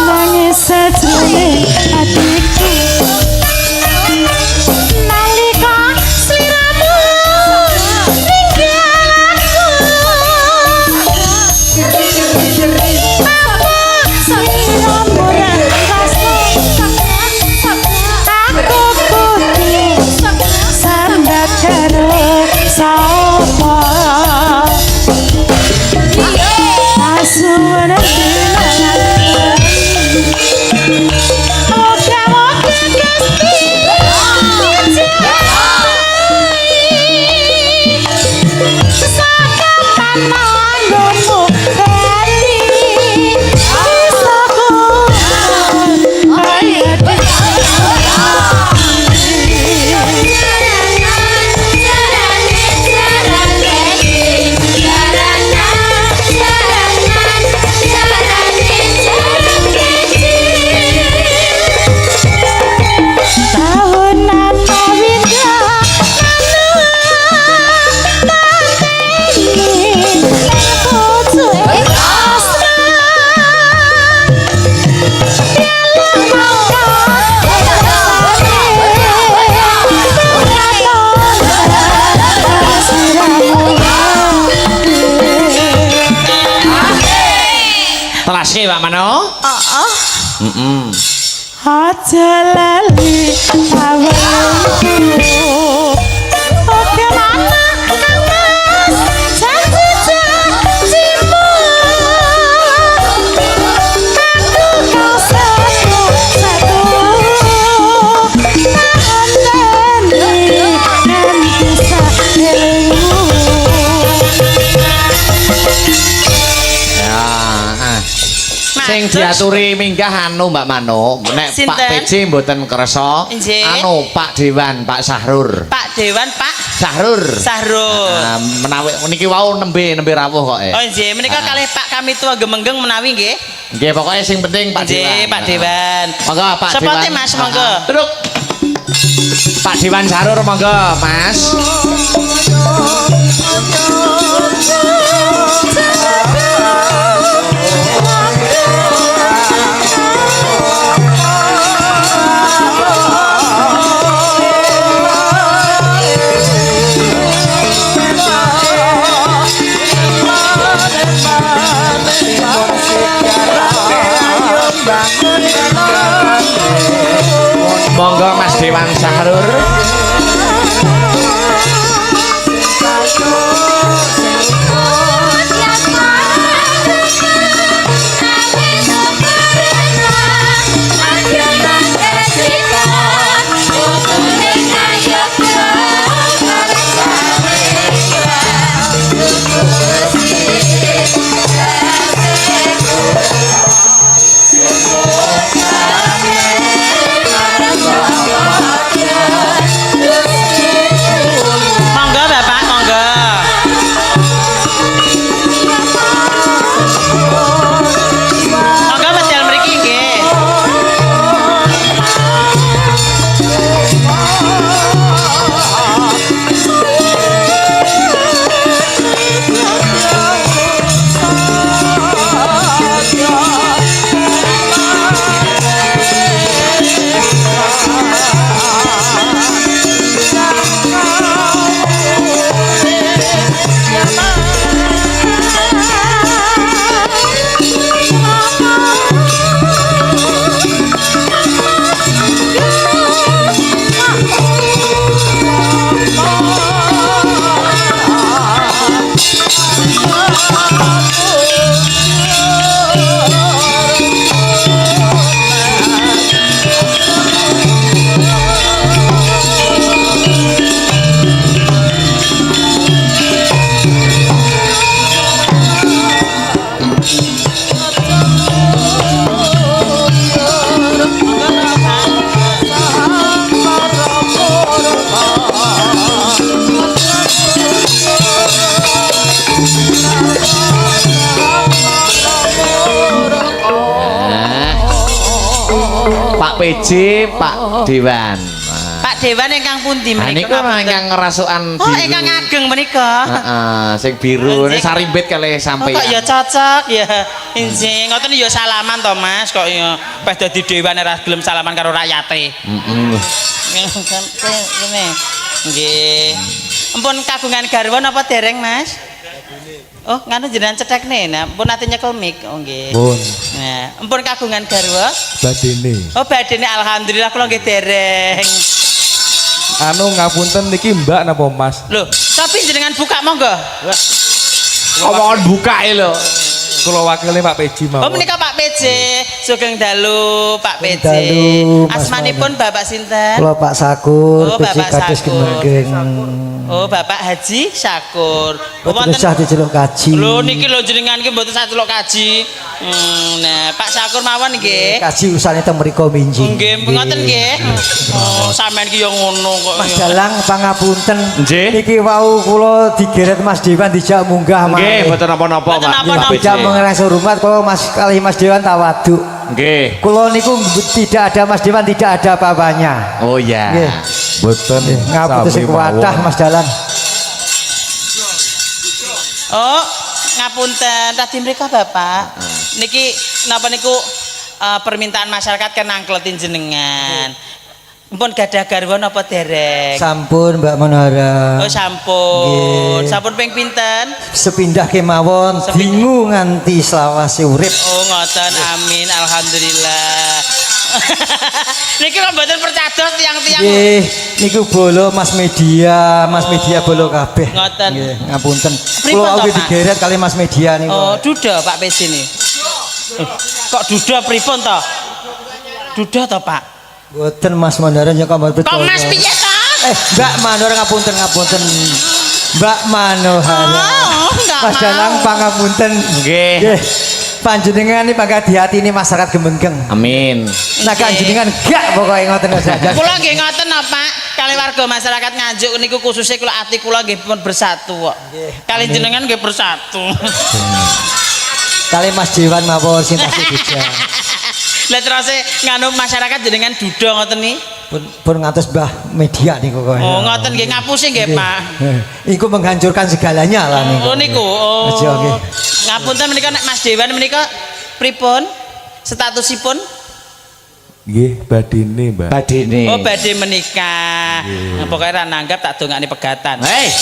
Nangis sajroning hatiku nalika sliramu ninggal aku apa sliramu rasa aku kudu sambat karo sapa asuhan Telasi Pak Mano. aja lali awalku oke mana kang mas janji-janjimu aku kau satu nganteni nanti saelingmu Ya. Sing Terus? diaturi minggah anu Mbak Mano, nek Pak Sinten? PJ mboten kersa. Nggih. Anu Pak Dewan, Pak Sahrur. Pak Dewan, Pak Sahrur. Sahrul. Menawi niki wau nembe rawuh kok. Oh nggih, menika kalih Pak kami tua gemenggeng menawi nggih. Nggih, pokoke sing penting Pak Dewan. Nggih, Pak Dewan. Monggo Pak Dewan. Seperti Mas, monggo. Duduk. Pak Dewan Sahrur monggo, Mas. Monggo Mas Dewan Sahrur. PJ, Pak Dewan. Nah. Pak Dewan ingkang pundi Nah, niku menika? ingkang ngerasukan Oh, biru. ingkang ageng menika. Heeh, sing biru ini sarimbit kali Oh, sampai. kok ya cocok ya. Injing, ngoten ya salaman to Mas, kok ya pas dadi dewan ora gelem salaman karo rakyate. Heeh. Ngene. Nggih. Ampun kagungan garwa napa dereng Mas? Oh, nganu jenengan cethekne. Nah, ampun ate nyekel mic. Oh, nggih. Pun Nah, ampun kagungan garwa. badene. Oh, badene alhamdulillah kula nggih dereng. Anu ngapunten niki Mbak napa Mas? Loh, tapi jenengan buka monggo. Omongan buka lho. Kula wakile Pak Peji Oh, mawon. menika Pak PJ. Sugeng dalu Pak PJ. dalu, Mas Asmanipun Bapak sinten? Kula Pak Sakur, Oh, PJ Bapak Kades Sakur. Gemengking. Oh, Bapak Haji Syakur. Oh, Boten usah diceluk kaji. Lho niki lho jenengan iki mboten saceluk kaji. Nah, Pak Syakur mawon nggih. Kaji usane teng mriku minjing. Nggih, ngoten nggih. Oh, sampean ki yo ngono kok. Mas ya. Dalang pangapunten. Nggih. Niki wau kula digeret Mas Dewan dijak munggah Nggih, malih. mboten napa-napa, Mboten Pak. napa-napa. Tidak mengenai hormat kalau Mas kali Mas Dewan tawaduk. Nggih. Kula niku tidak ada Mas Dewan, tidak ada apa-apanya. Oh ya. Nggih. Boten Ngapunten sing kuatah Mas Dalang. Oh, ngapunten tadi mriko Bapak. Niki napa niku permintaan masyarakat kan nangkletin jenengan. Mpun gadah garwa napa dereng? Sampun Mbak Menara. Oh, sampun. Nggih. Sampun ping pinten? Sepindah kemawon dingu nganti selawase urip. Oh, ngoten. Amin. Alhamdulillah. Niki kok mboten percados tiang-tiang. Nggih, niku bolo Mas Media bolo kabeh. Ngoten. Nggih, ngapunten. Pripun Kula to, awit Pak? digeret kali Mas Media niku. Oh, duda Pak PJ ini. Kok duda pripun to? Duda to, Pak? Mboten Mas Mandara nyaka mboten. Kok Mas piye to? Mbak Mandara ngapunten. Mbak Manohara. Oh, enggak Mas Dalang mau. pangapunten. Nggih. Nggih. Panjenengan ini pangkat hati ini masyarakat Gemengkeng. Amin. Nah panjenengan gak pokoknya ngoten saja. Kula nggih ngoten no, Pak. Kali warga masyarakat Nganjuk niku khususnya kula ati kula nggih pun bersatu kok. Kali jenengan nggih bersatu. Kali Mas Dewan mawon sing tasih bija. Lah terus nganu masyarakat jenengan duda ngoten nih. Pun ngantos Mbah Media niku kok. Oh, ngoten nggih ngapusi nggih, Pak. Iku menghancurkan segalanya lah niku. Oh niku. Oh. Aja, nggih. Ngapunten menika nek Mas Dewan menika pripun? Statusipun? Nggih, badine Mbak. Badine. Oh, badhe menikah. Nah, pokoknya ra nanggap tak dongakne pegatan. Hei.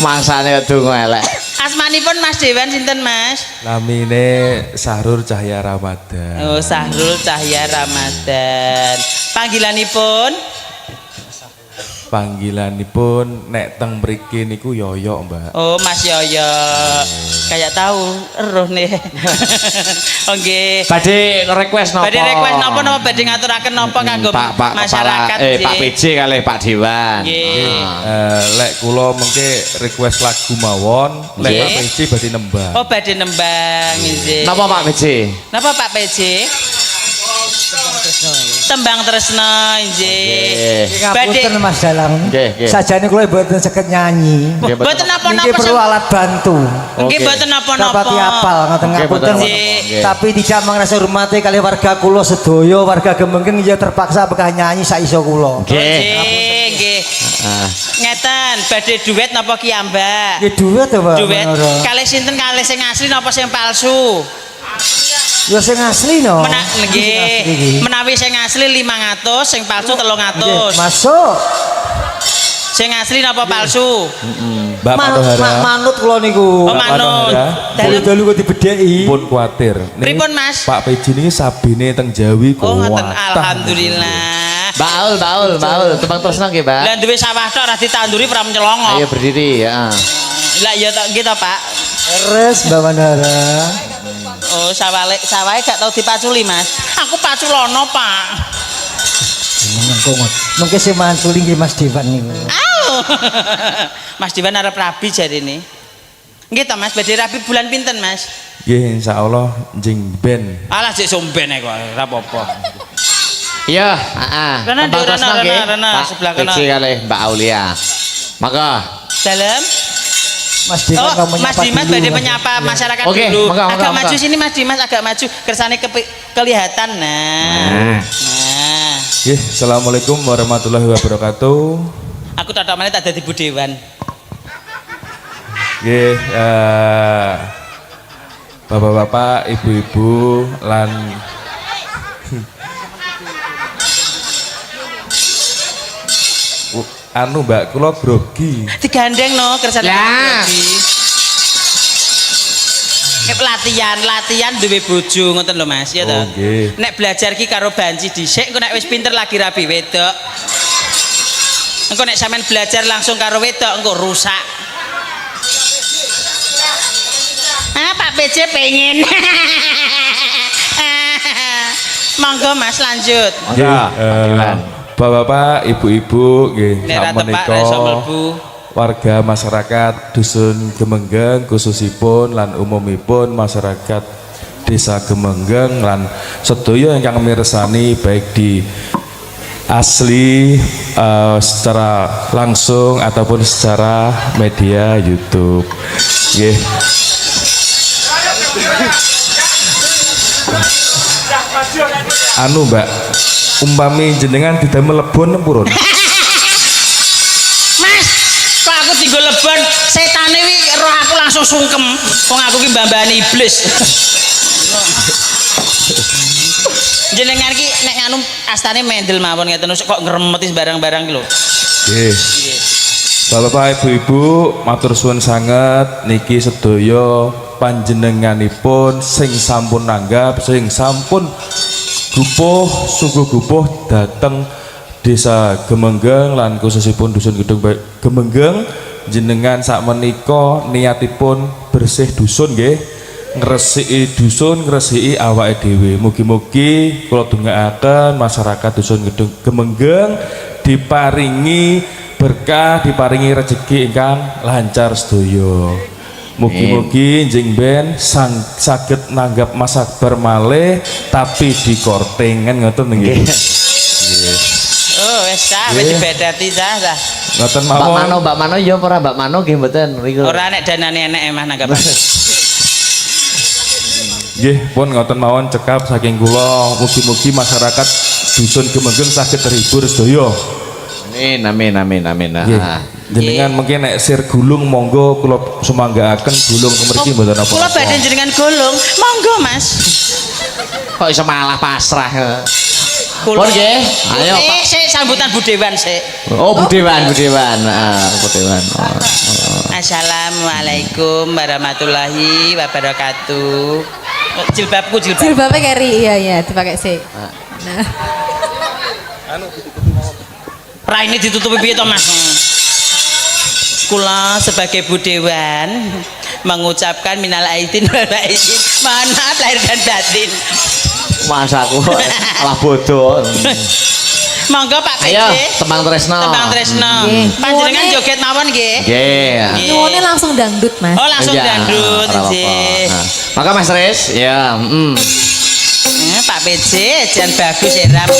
Mangsane donga elek. Asmanipun Mas Dewan sinten, Mas? Namine Sahrul Cahya Ramadan. Oh, Sahrul Cahya Ramadan. Panggilanipun? Panggilanipun nek teng mriki niku Yoyo, Mbak. Oh, Mas Yoyo. Kayak tahu eruh nih. Oh, nggih. Badhe request napa? Badhe request napa badhe ngaturaken napa kanggo Pak masyarakat Pak PJ kali Pak Dewan. Nggih. Lek kula mengke request lagu mawon, lek Nggih. Pak Peji badhe nembang. Oh, badhe nembang nggih. Napa Pak PJ? Napa Pak PJ? Tembang Tresna nggih. Ngapunten Mas Dalang. Nggih, nggih. Sajane kula mboten saged nyanyi. Nggih, Mboten Niki napa-napa. perlu alat bantu. Nggih Oke. mboten napa-napa. Dapat apal ngoten Oke, ngapunten. betul. Nggih. Tapi tidak mengrasa hormati kali warga kula sedaya, warga Gemengking ya terpaksa bekah nyanyi sak iso kula. Nggih. Nggih. Ah. Ngeten, badhe duet napa ki ambak? Nggih duet to, Pak. Duet Menara. kalih sinten kalih sing asli napa sing palsu? Ya sing asli no. Sing asli iki. Nggih. Menawi sing asli 500, sing palsu 300. Nggih, masuk. Sing asli napa palsu? Mbak Manohara. Manut kula niku. Oh, manut. Dalem Dalu kok dibedheki. Pun kuatir. Niki Pripun, Mas? Pak Peji niki sabine teng Jawi Oh, ngoten. kuwatah. Alhamdulillah. Baul. Tembang Tresna nggih, Pak. Lah duwe sawah tok ora ditanduri pra nyelongo. Ayo berdiri ya. Lah ya tok nggih to, Pak. Res Mbak Mandara. Oh, sawahe gak tau dipaculi, Mas. Aku paculono, Pak. Mengke sing manculi nggih Mas Dewan niku. Au. Mas Dewan arep rabi jarine. Nggih to, Mas, badhe rabi bulan pinten, Mas? Nggih, insyaallah njing ben. Alah jek sombene kok, ora apa-apa. Iya, heeh. Rena, Tembang Rena, Tresna nggih. Rena, Pak sebelah kanan. PJ kali Mbak Aulia. Maka Dalem Mas Dimas Oh, mau Mas menyapa Dimas dulu, badai Mas. menyapa masyarakat Oke, dulu. monggo, Agak monggo, maju monggo. sini Mas Dimas, agak maju. Kersane kelihatan. Nah. Nggih, assalamualaikum warahmatullahi wabarakatuh. Aku tak meneh tak dadi budewan. Nggih, bapak-bapak, ibu-ibu lan anu Mbak kula grogi. Digandeng no kersane. Lah. Latihan duwe bojo ngoten lho Mas, ya to. Oh, nggih. Nek belajar ki karo banci dhisik, engko nek wis pinter lagi rabi wedok. Engko nek sampean belajar langsung karo wedok engko rusak. Ah, Pak PJ pengen. Monggo Mas lanjut. Nggih, bapak-bapak, ibu-ibu nggih, Nek ra tepak sakmenika ra iso mlebu. warga masyarakat Dusun Gemenggeng khususipun lan umumipun masyarakat Desa Gemenggeng lan sedaya ingkang mirsani baik di asli secara langsung ataupun secara media YouTube. Nggih. Anu Mbak, umpami jenengan didamel lebon purun. Mas, kok aku tinggal lebon, setane wi roh aku langsung sungkem. Wong aku ki mbambane iblis. Jenengan ki nek nganu astane mendel mawon ngeten kok ngremeti barang-barang ki lho. Nggih. Bapak ibu-ibu matur suwun sanget niki sedaya panjenenganipun sing sampun nanggap sing sampun gupuh sungguh gupuh dateng Desa Gemenggeng lan khususipun Dusun Gedung Gemenggeng jenengan sakmenika niatipun bersih dusun nggih ngresiki dusun ngresiki awake dhewe mugi-mugi kula dongaaken masyarakat Dusun Gedung Gemenggeng diparingi berkah diparingi rezeki ingkang lancar sedaya. Mugi-mugi njing ben saged nanggap Mas Akbar malih tapi di korting kan ngoten nggih. Oh, wis ta, wis dibedati ta. Ngoten Mbak mawon. Mano ya ora Mbak Mano nggih mboten riku. Ora nek danane enek emah nanggap. Nggih, pun ngoten mawon cekap saking kula mugi-mugi masyarakat Dusun Gemenggeng saged terhibur sedaya. Amin. Nggih. Jenengan mungkin nek sir gulung monggo kula sumanggaaken gulung mriki mboten apa. Kula badhe jenengan golong, monggo Mas. Kok iso malah pasrah. Kula. Pun nggih, ayo Pak. Sik sambutan budewan sik. Oh, budewan. Budewan. Assalamualaikum warahmatullahi wabarakatuh. Jilbabku jilbab. Jilbabnya keri, iya dipakai sih. Nah. Rai ini ditutupi piye to Mas? Kula sebagai budewan mengucapkan minal aidin wal faizin. Mohon maaf lahir dan batin. Masa aku malah bodoh. Monggo Pak PJ. Ayo, Tembang Tresno. Tembang Tresno. Panjenengan joget mawon nggih. Nggih. Nyuwunnya langsung dangdut Mas. Oh, langsung Iya, dangdut ora apa-apa. nggih. Nah, maka Mas Riz, ya, Pak PJ jan bagus Ram.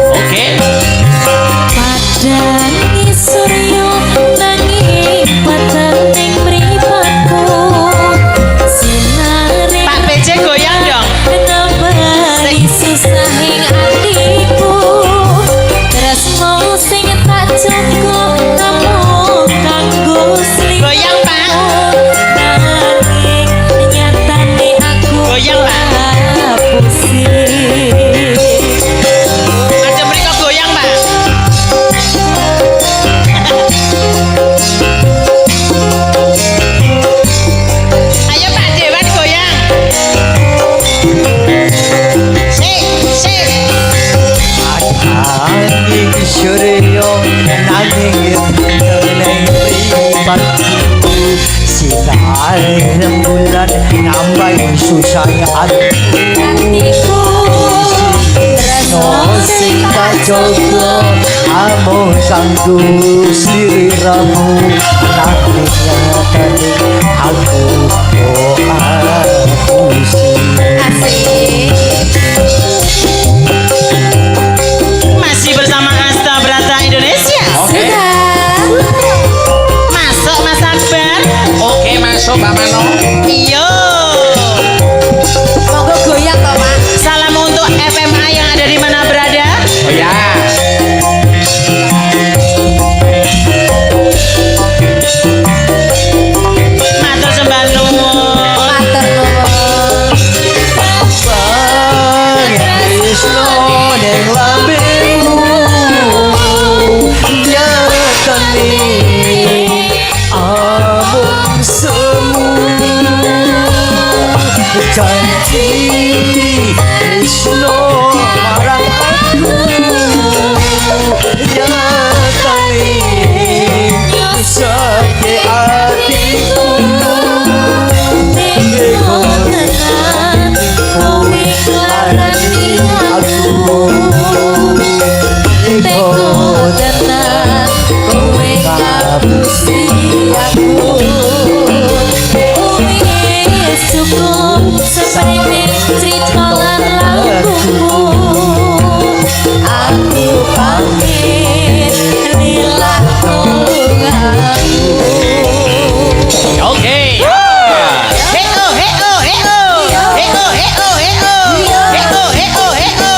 Oke. Padani suryo nanging pataning mripatku sinare Pak PJ goyang dong. nambari susahing atiku tresno sing tak cukup namung kanggo selingkuh Goyang, Pak. nanging nyatane aku Goyang, Pak. pusing. Ada mereka goyang Pak. Ayo Pak Dewan goyang. Sik. Nanging suryo nanging neng mripatku sinare rembulan nambah susah Hatiku no sing kajogo amung kanggo sliramu nantinya tadi aku asik. Masih bersama Asta Brata Indonesia. Sudah. Masuk Mas Akbar. Oke, masuk Mbak Mano. Iyo. Monggo goyang toh, Pak. Salam untuk FMA yang ada di mana berada. Oh ya. Matur sembah nuwun. Matur nuwun. Krisno ning lambemu nyatane amung semu janji Krisno marang aku nyatane sakit hatiku Teko tenan kowe nglarani aku. Teko tenan kowe ngapusi aku. Wis cukup seprene crita lan lakuku. Aku pamit lila tolong aku. Oke. Heo heo heo. Heo heo heo. Heo heo heo.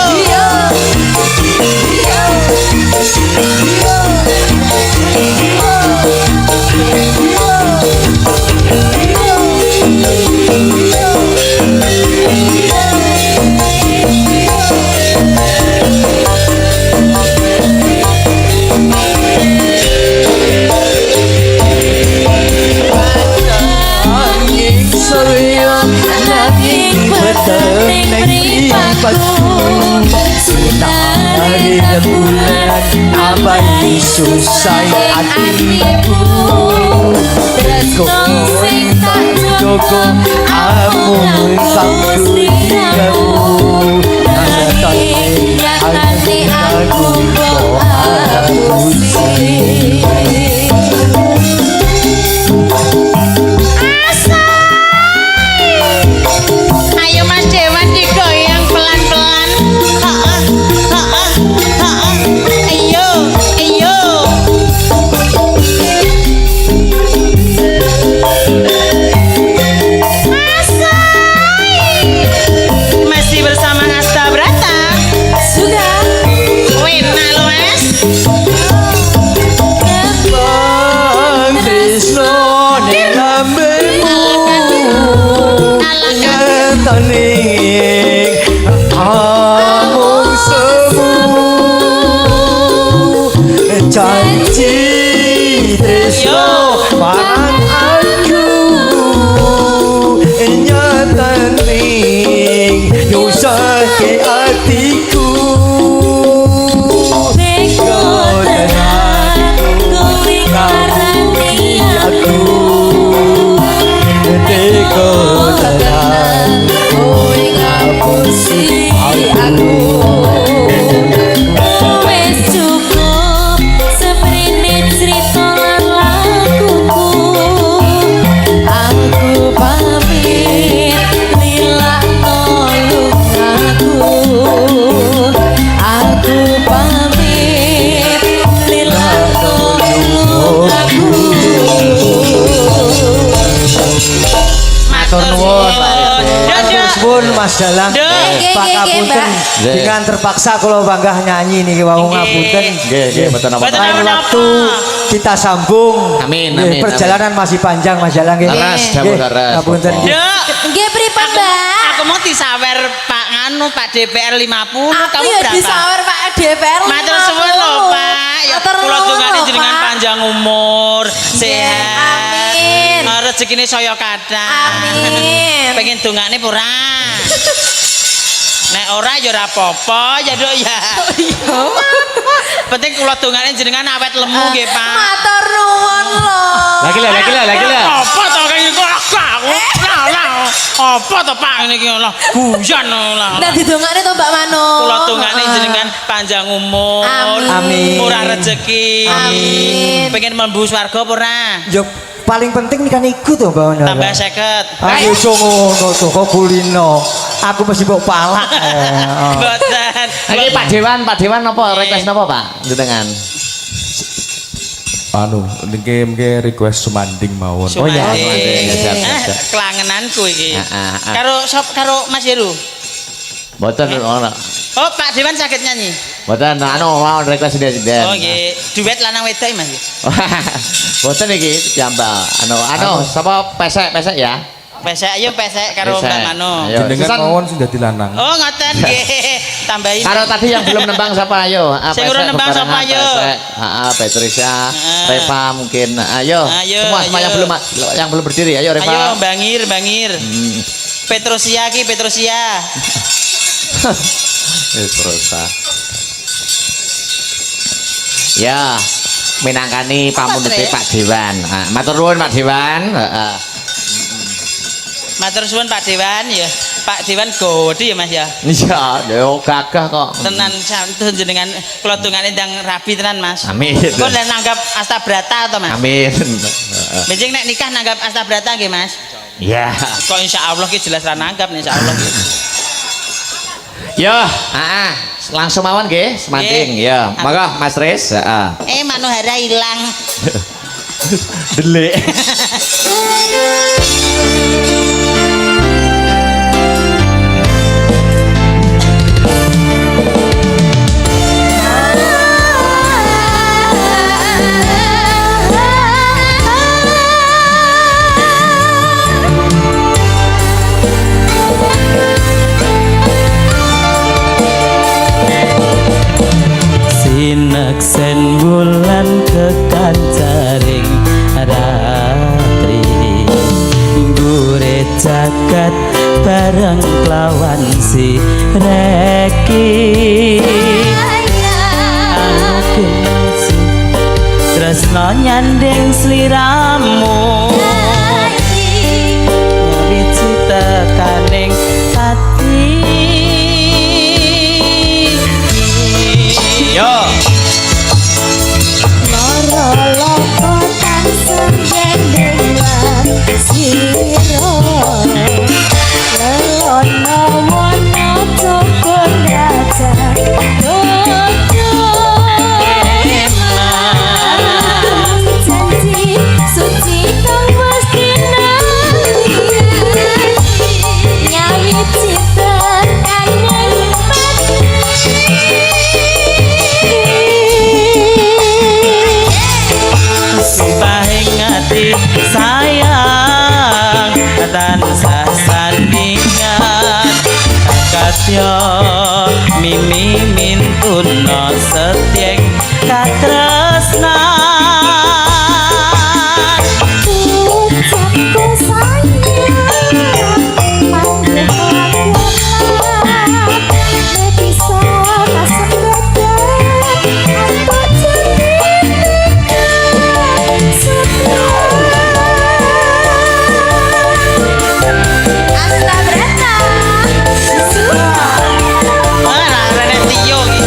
angin surya nanging peteng mripatku sinari rembulan abadi susah hatiku Tresno sing tak Joko amung kanggo diramu nyatane aku kok apusi. Ayo Mas Dewan digoyang pelan-pelan. Heeh. Heeh. Heeh. Ayo. Ayo. Masih bersama Asta Brata. Sudah. Wena lo Mas. Bang Krisno ning lambemu nyatane amung semu janji Krisno marang aku nyatane nyusah ke hatiku Teko tenan kowe ngarani aku. Teko tenan Kowe ngapusi aku. Wis cukup seprene crita lan lakuku. Aku pamit lila tolong aku. Aku pamit lila tolong aku. Matur nuwun. Dadah. Suwun Mas Dalang. Nggih, Pak Kapunten Mbak. dengan terpaksa kalau banggah nyanyi niki wau ngapunten. Nggih, nggih, mboten apa-apa. Mboten Lain apa-apa. waktu kita sambung. Amin, Nggih, amin, perjalanan masih panjang Mas Dalang nggih. Laras, Nggih, dawuh laras, Ngapunten. Bapak. nggih. Dek. Nggih pripun, Mbak? Aku mau disawer Pak Nganu Pak DPR 50. Aku Kamu ya berapa? disawer Pak DPR. Matur suwun lho Pak. Ya Matur kula nuwun dongane lho, jenengan Pak. panjang umur, sehat. amin. Rezekine saya kathah. Amin. Pengen dongane ora? Nek ora ya ora apa-apa, ya Dok ya. penting kula dongane jenengan awet lemu nggih, Pak. Matur nuwun lho. Lagi lah. Apa to kaya kok apa to Pak ngene iki lho. Guyon lho. Nah didongakne to Mbak Mano. Kula dongane jenengan panjang umur, Amin. murah rezeki. Amin. Pengen mlebu swarga apa ora? Yo paling penting nih kan iku tuh Mbak Mano. Tambah 50. Ayo ngono tuh kok kulino. Aku mesti mbok palak. Mboten. Iki Pak Dewan apa request napa Pak? Jenengan. Anu niki request sumanding mawon. Oh iya, Sumanding. siap. Kelangenanku iki. Ah. Karo Mas Heru. Mboten ono. Oh, Pak Dewan sakit nyanyi. Mboten mau request sinden. Oh nggih, duet lanang wedok Mas. Mboten iki jambal. Anu sapa pesek ya? Pesek ayo pesek karo Pesek. Mbak Mano. Ayo. Jenengan Susan. mawon sing dadi lanang. Oh, ngoten nggih. Tambahin. Karo tadi yang belum nembang siapa ayo? Sing urung nembang sapa, ayo? Patricia, Reva mungkin. Ayo. Semua ayo. yang belum berdiri. Ayo Reva. Ayo Bangir. Petrosia. Petrosia. Ya, minangkani pamunute Pak Dewan. Matur nuwun Pak Dewan. Matur suwun Pak Dewan ya. Pak Dewan gede ya Mas ya. Iya, yo gagah kok. Tenan santun jenengan kula dongane ndang rabi tenan Mas. Amin. Kok ndak nanggap Astabrata to Mas? Amin. Benjing nek nikah nanggap Astabrata nggih Mas. Ya. Kok insyaallah ki jelas ra nanggap insyaallah ki. Yo, langsung mawon nggih, semanting. Ya, monggo Mas Riz, heeh. Manohara ilang. Delik. Sineksen bulan kekancaring ratri gure jagat bareng kelawan si reki anu kesi tresno nyanding sliramu nyawiji tekaning ati yo Lorotan senggendengan siro Lelono wono cokon dajak janji suci kang mesti nanti nyawi cita kangen sumpahing ati sayang tansah sandingan kakatyo mimi mintuna setyeng katresnan ucapku sayang panggil lakukan bisa masuk badan aku Astabrata Rene Tio iki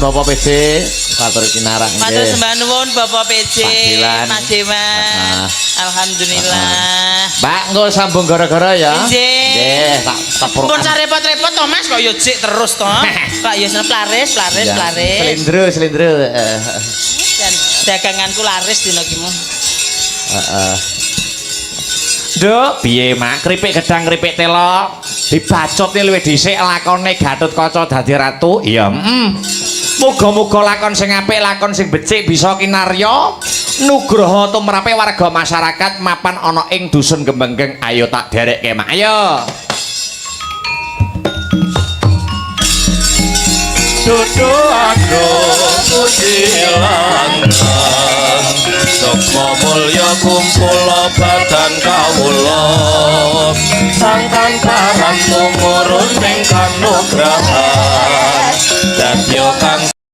Bapak PJ. Matur kinarang Matur nggih. sembah nuwun Bapak PJ, Pak Dilan. Mas Dewan. Alhamdulillah. Mbak, engko sambung gara-gara ya. Nggih. Nggih, tak tepur. Pun sarepot-repot to Mas kok yo jek terus to. Kok yo seneng plaris. Selindro. Dan daganganku laris dina ki mu. Heeh. Nduk, piye mak? Kripik gedang, kripik telo. Dibacutne luwih dhisik lakone Gatotkaca dadi ratu. Iya, Muga-muga lakon sing apik, lakon sing becik bisa kinarya nugraha tumrape warga masyarakat mapan ana ing dusun Gembenggeng. Ayo tak derekke mak. Ayo. Dudu aku puji langgeng Sukma mulya kumpul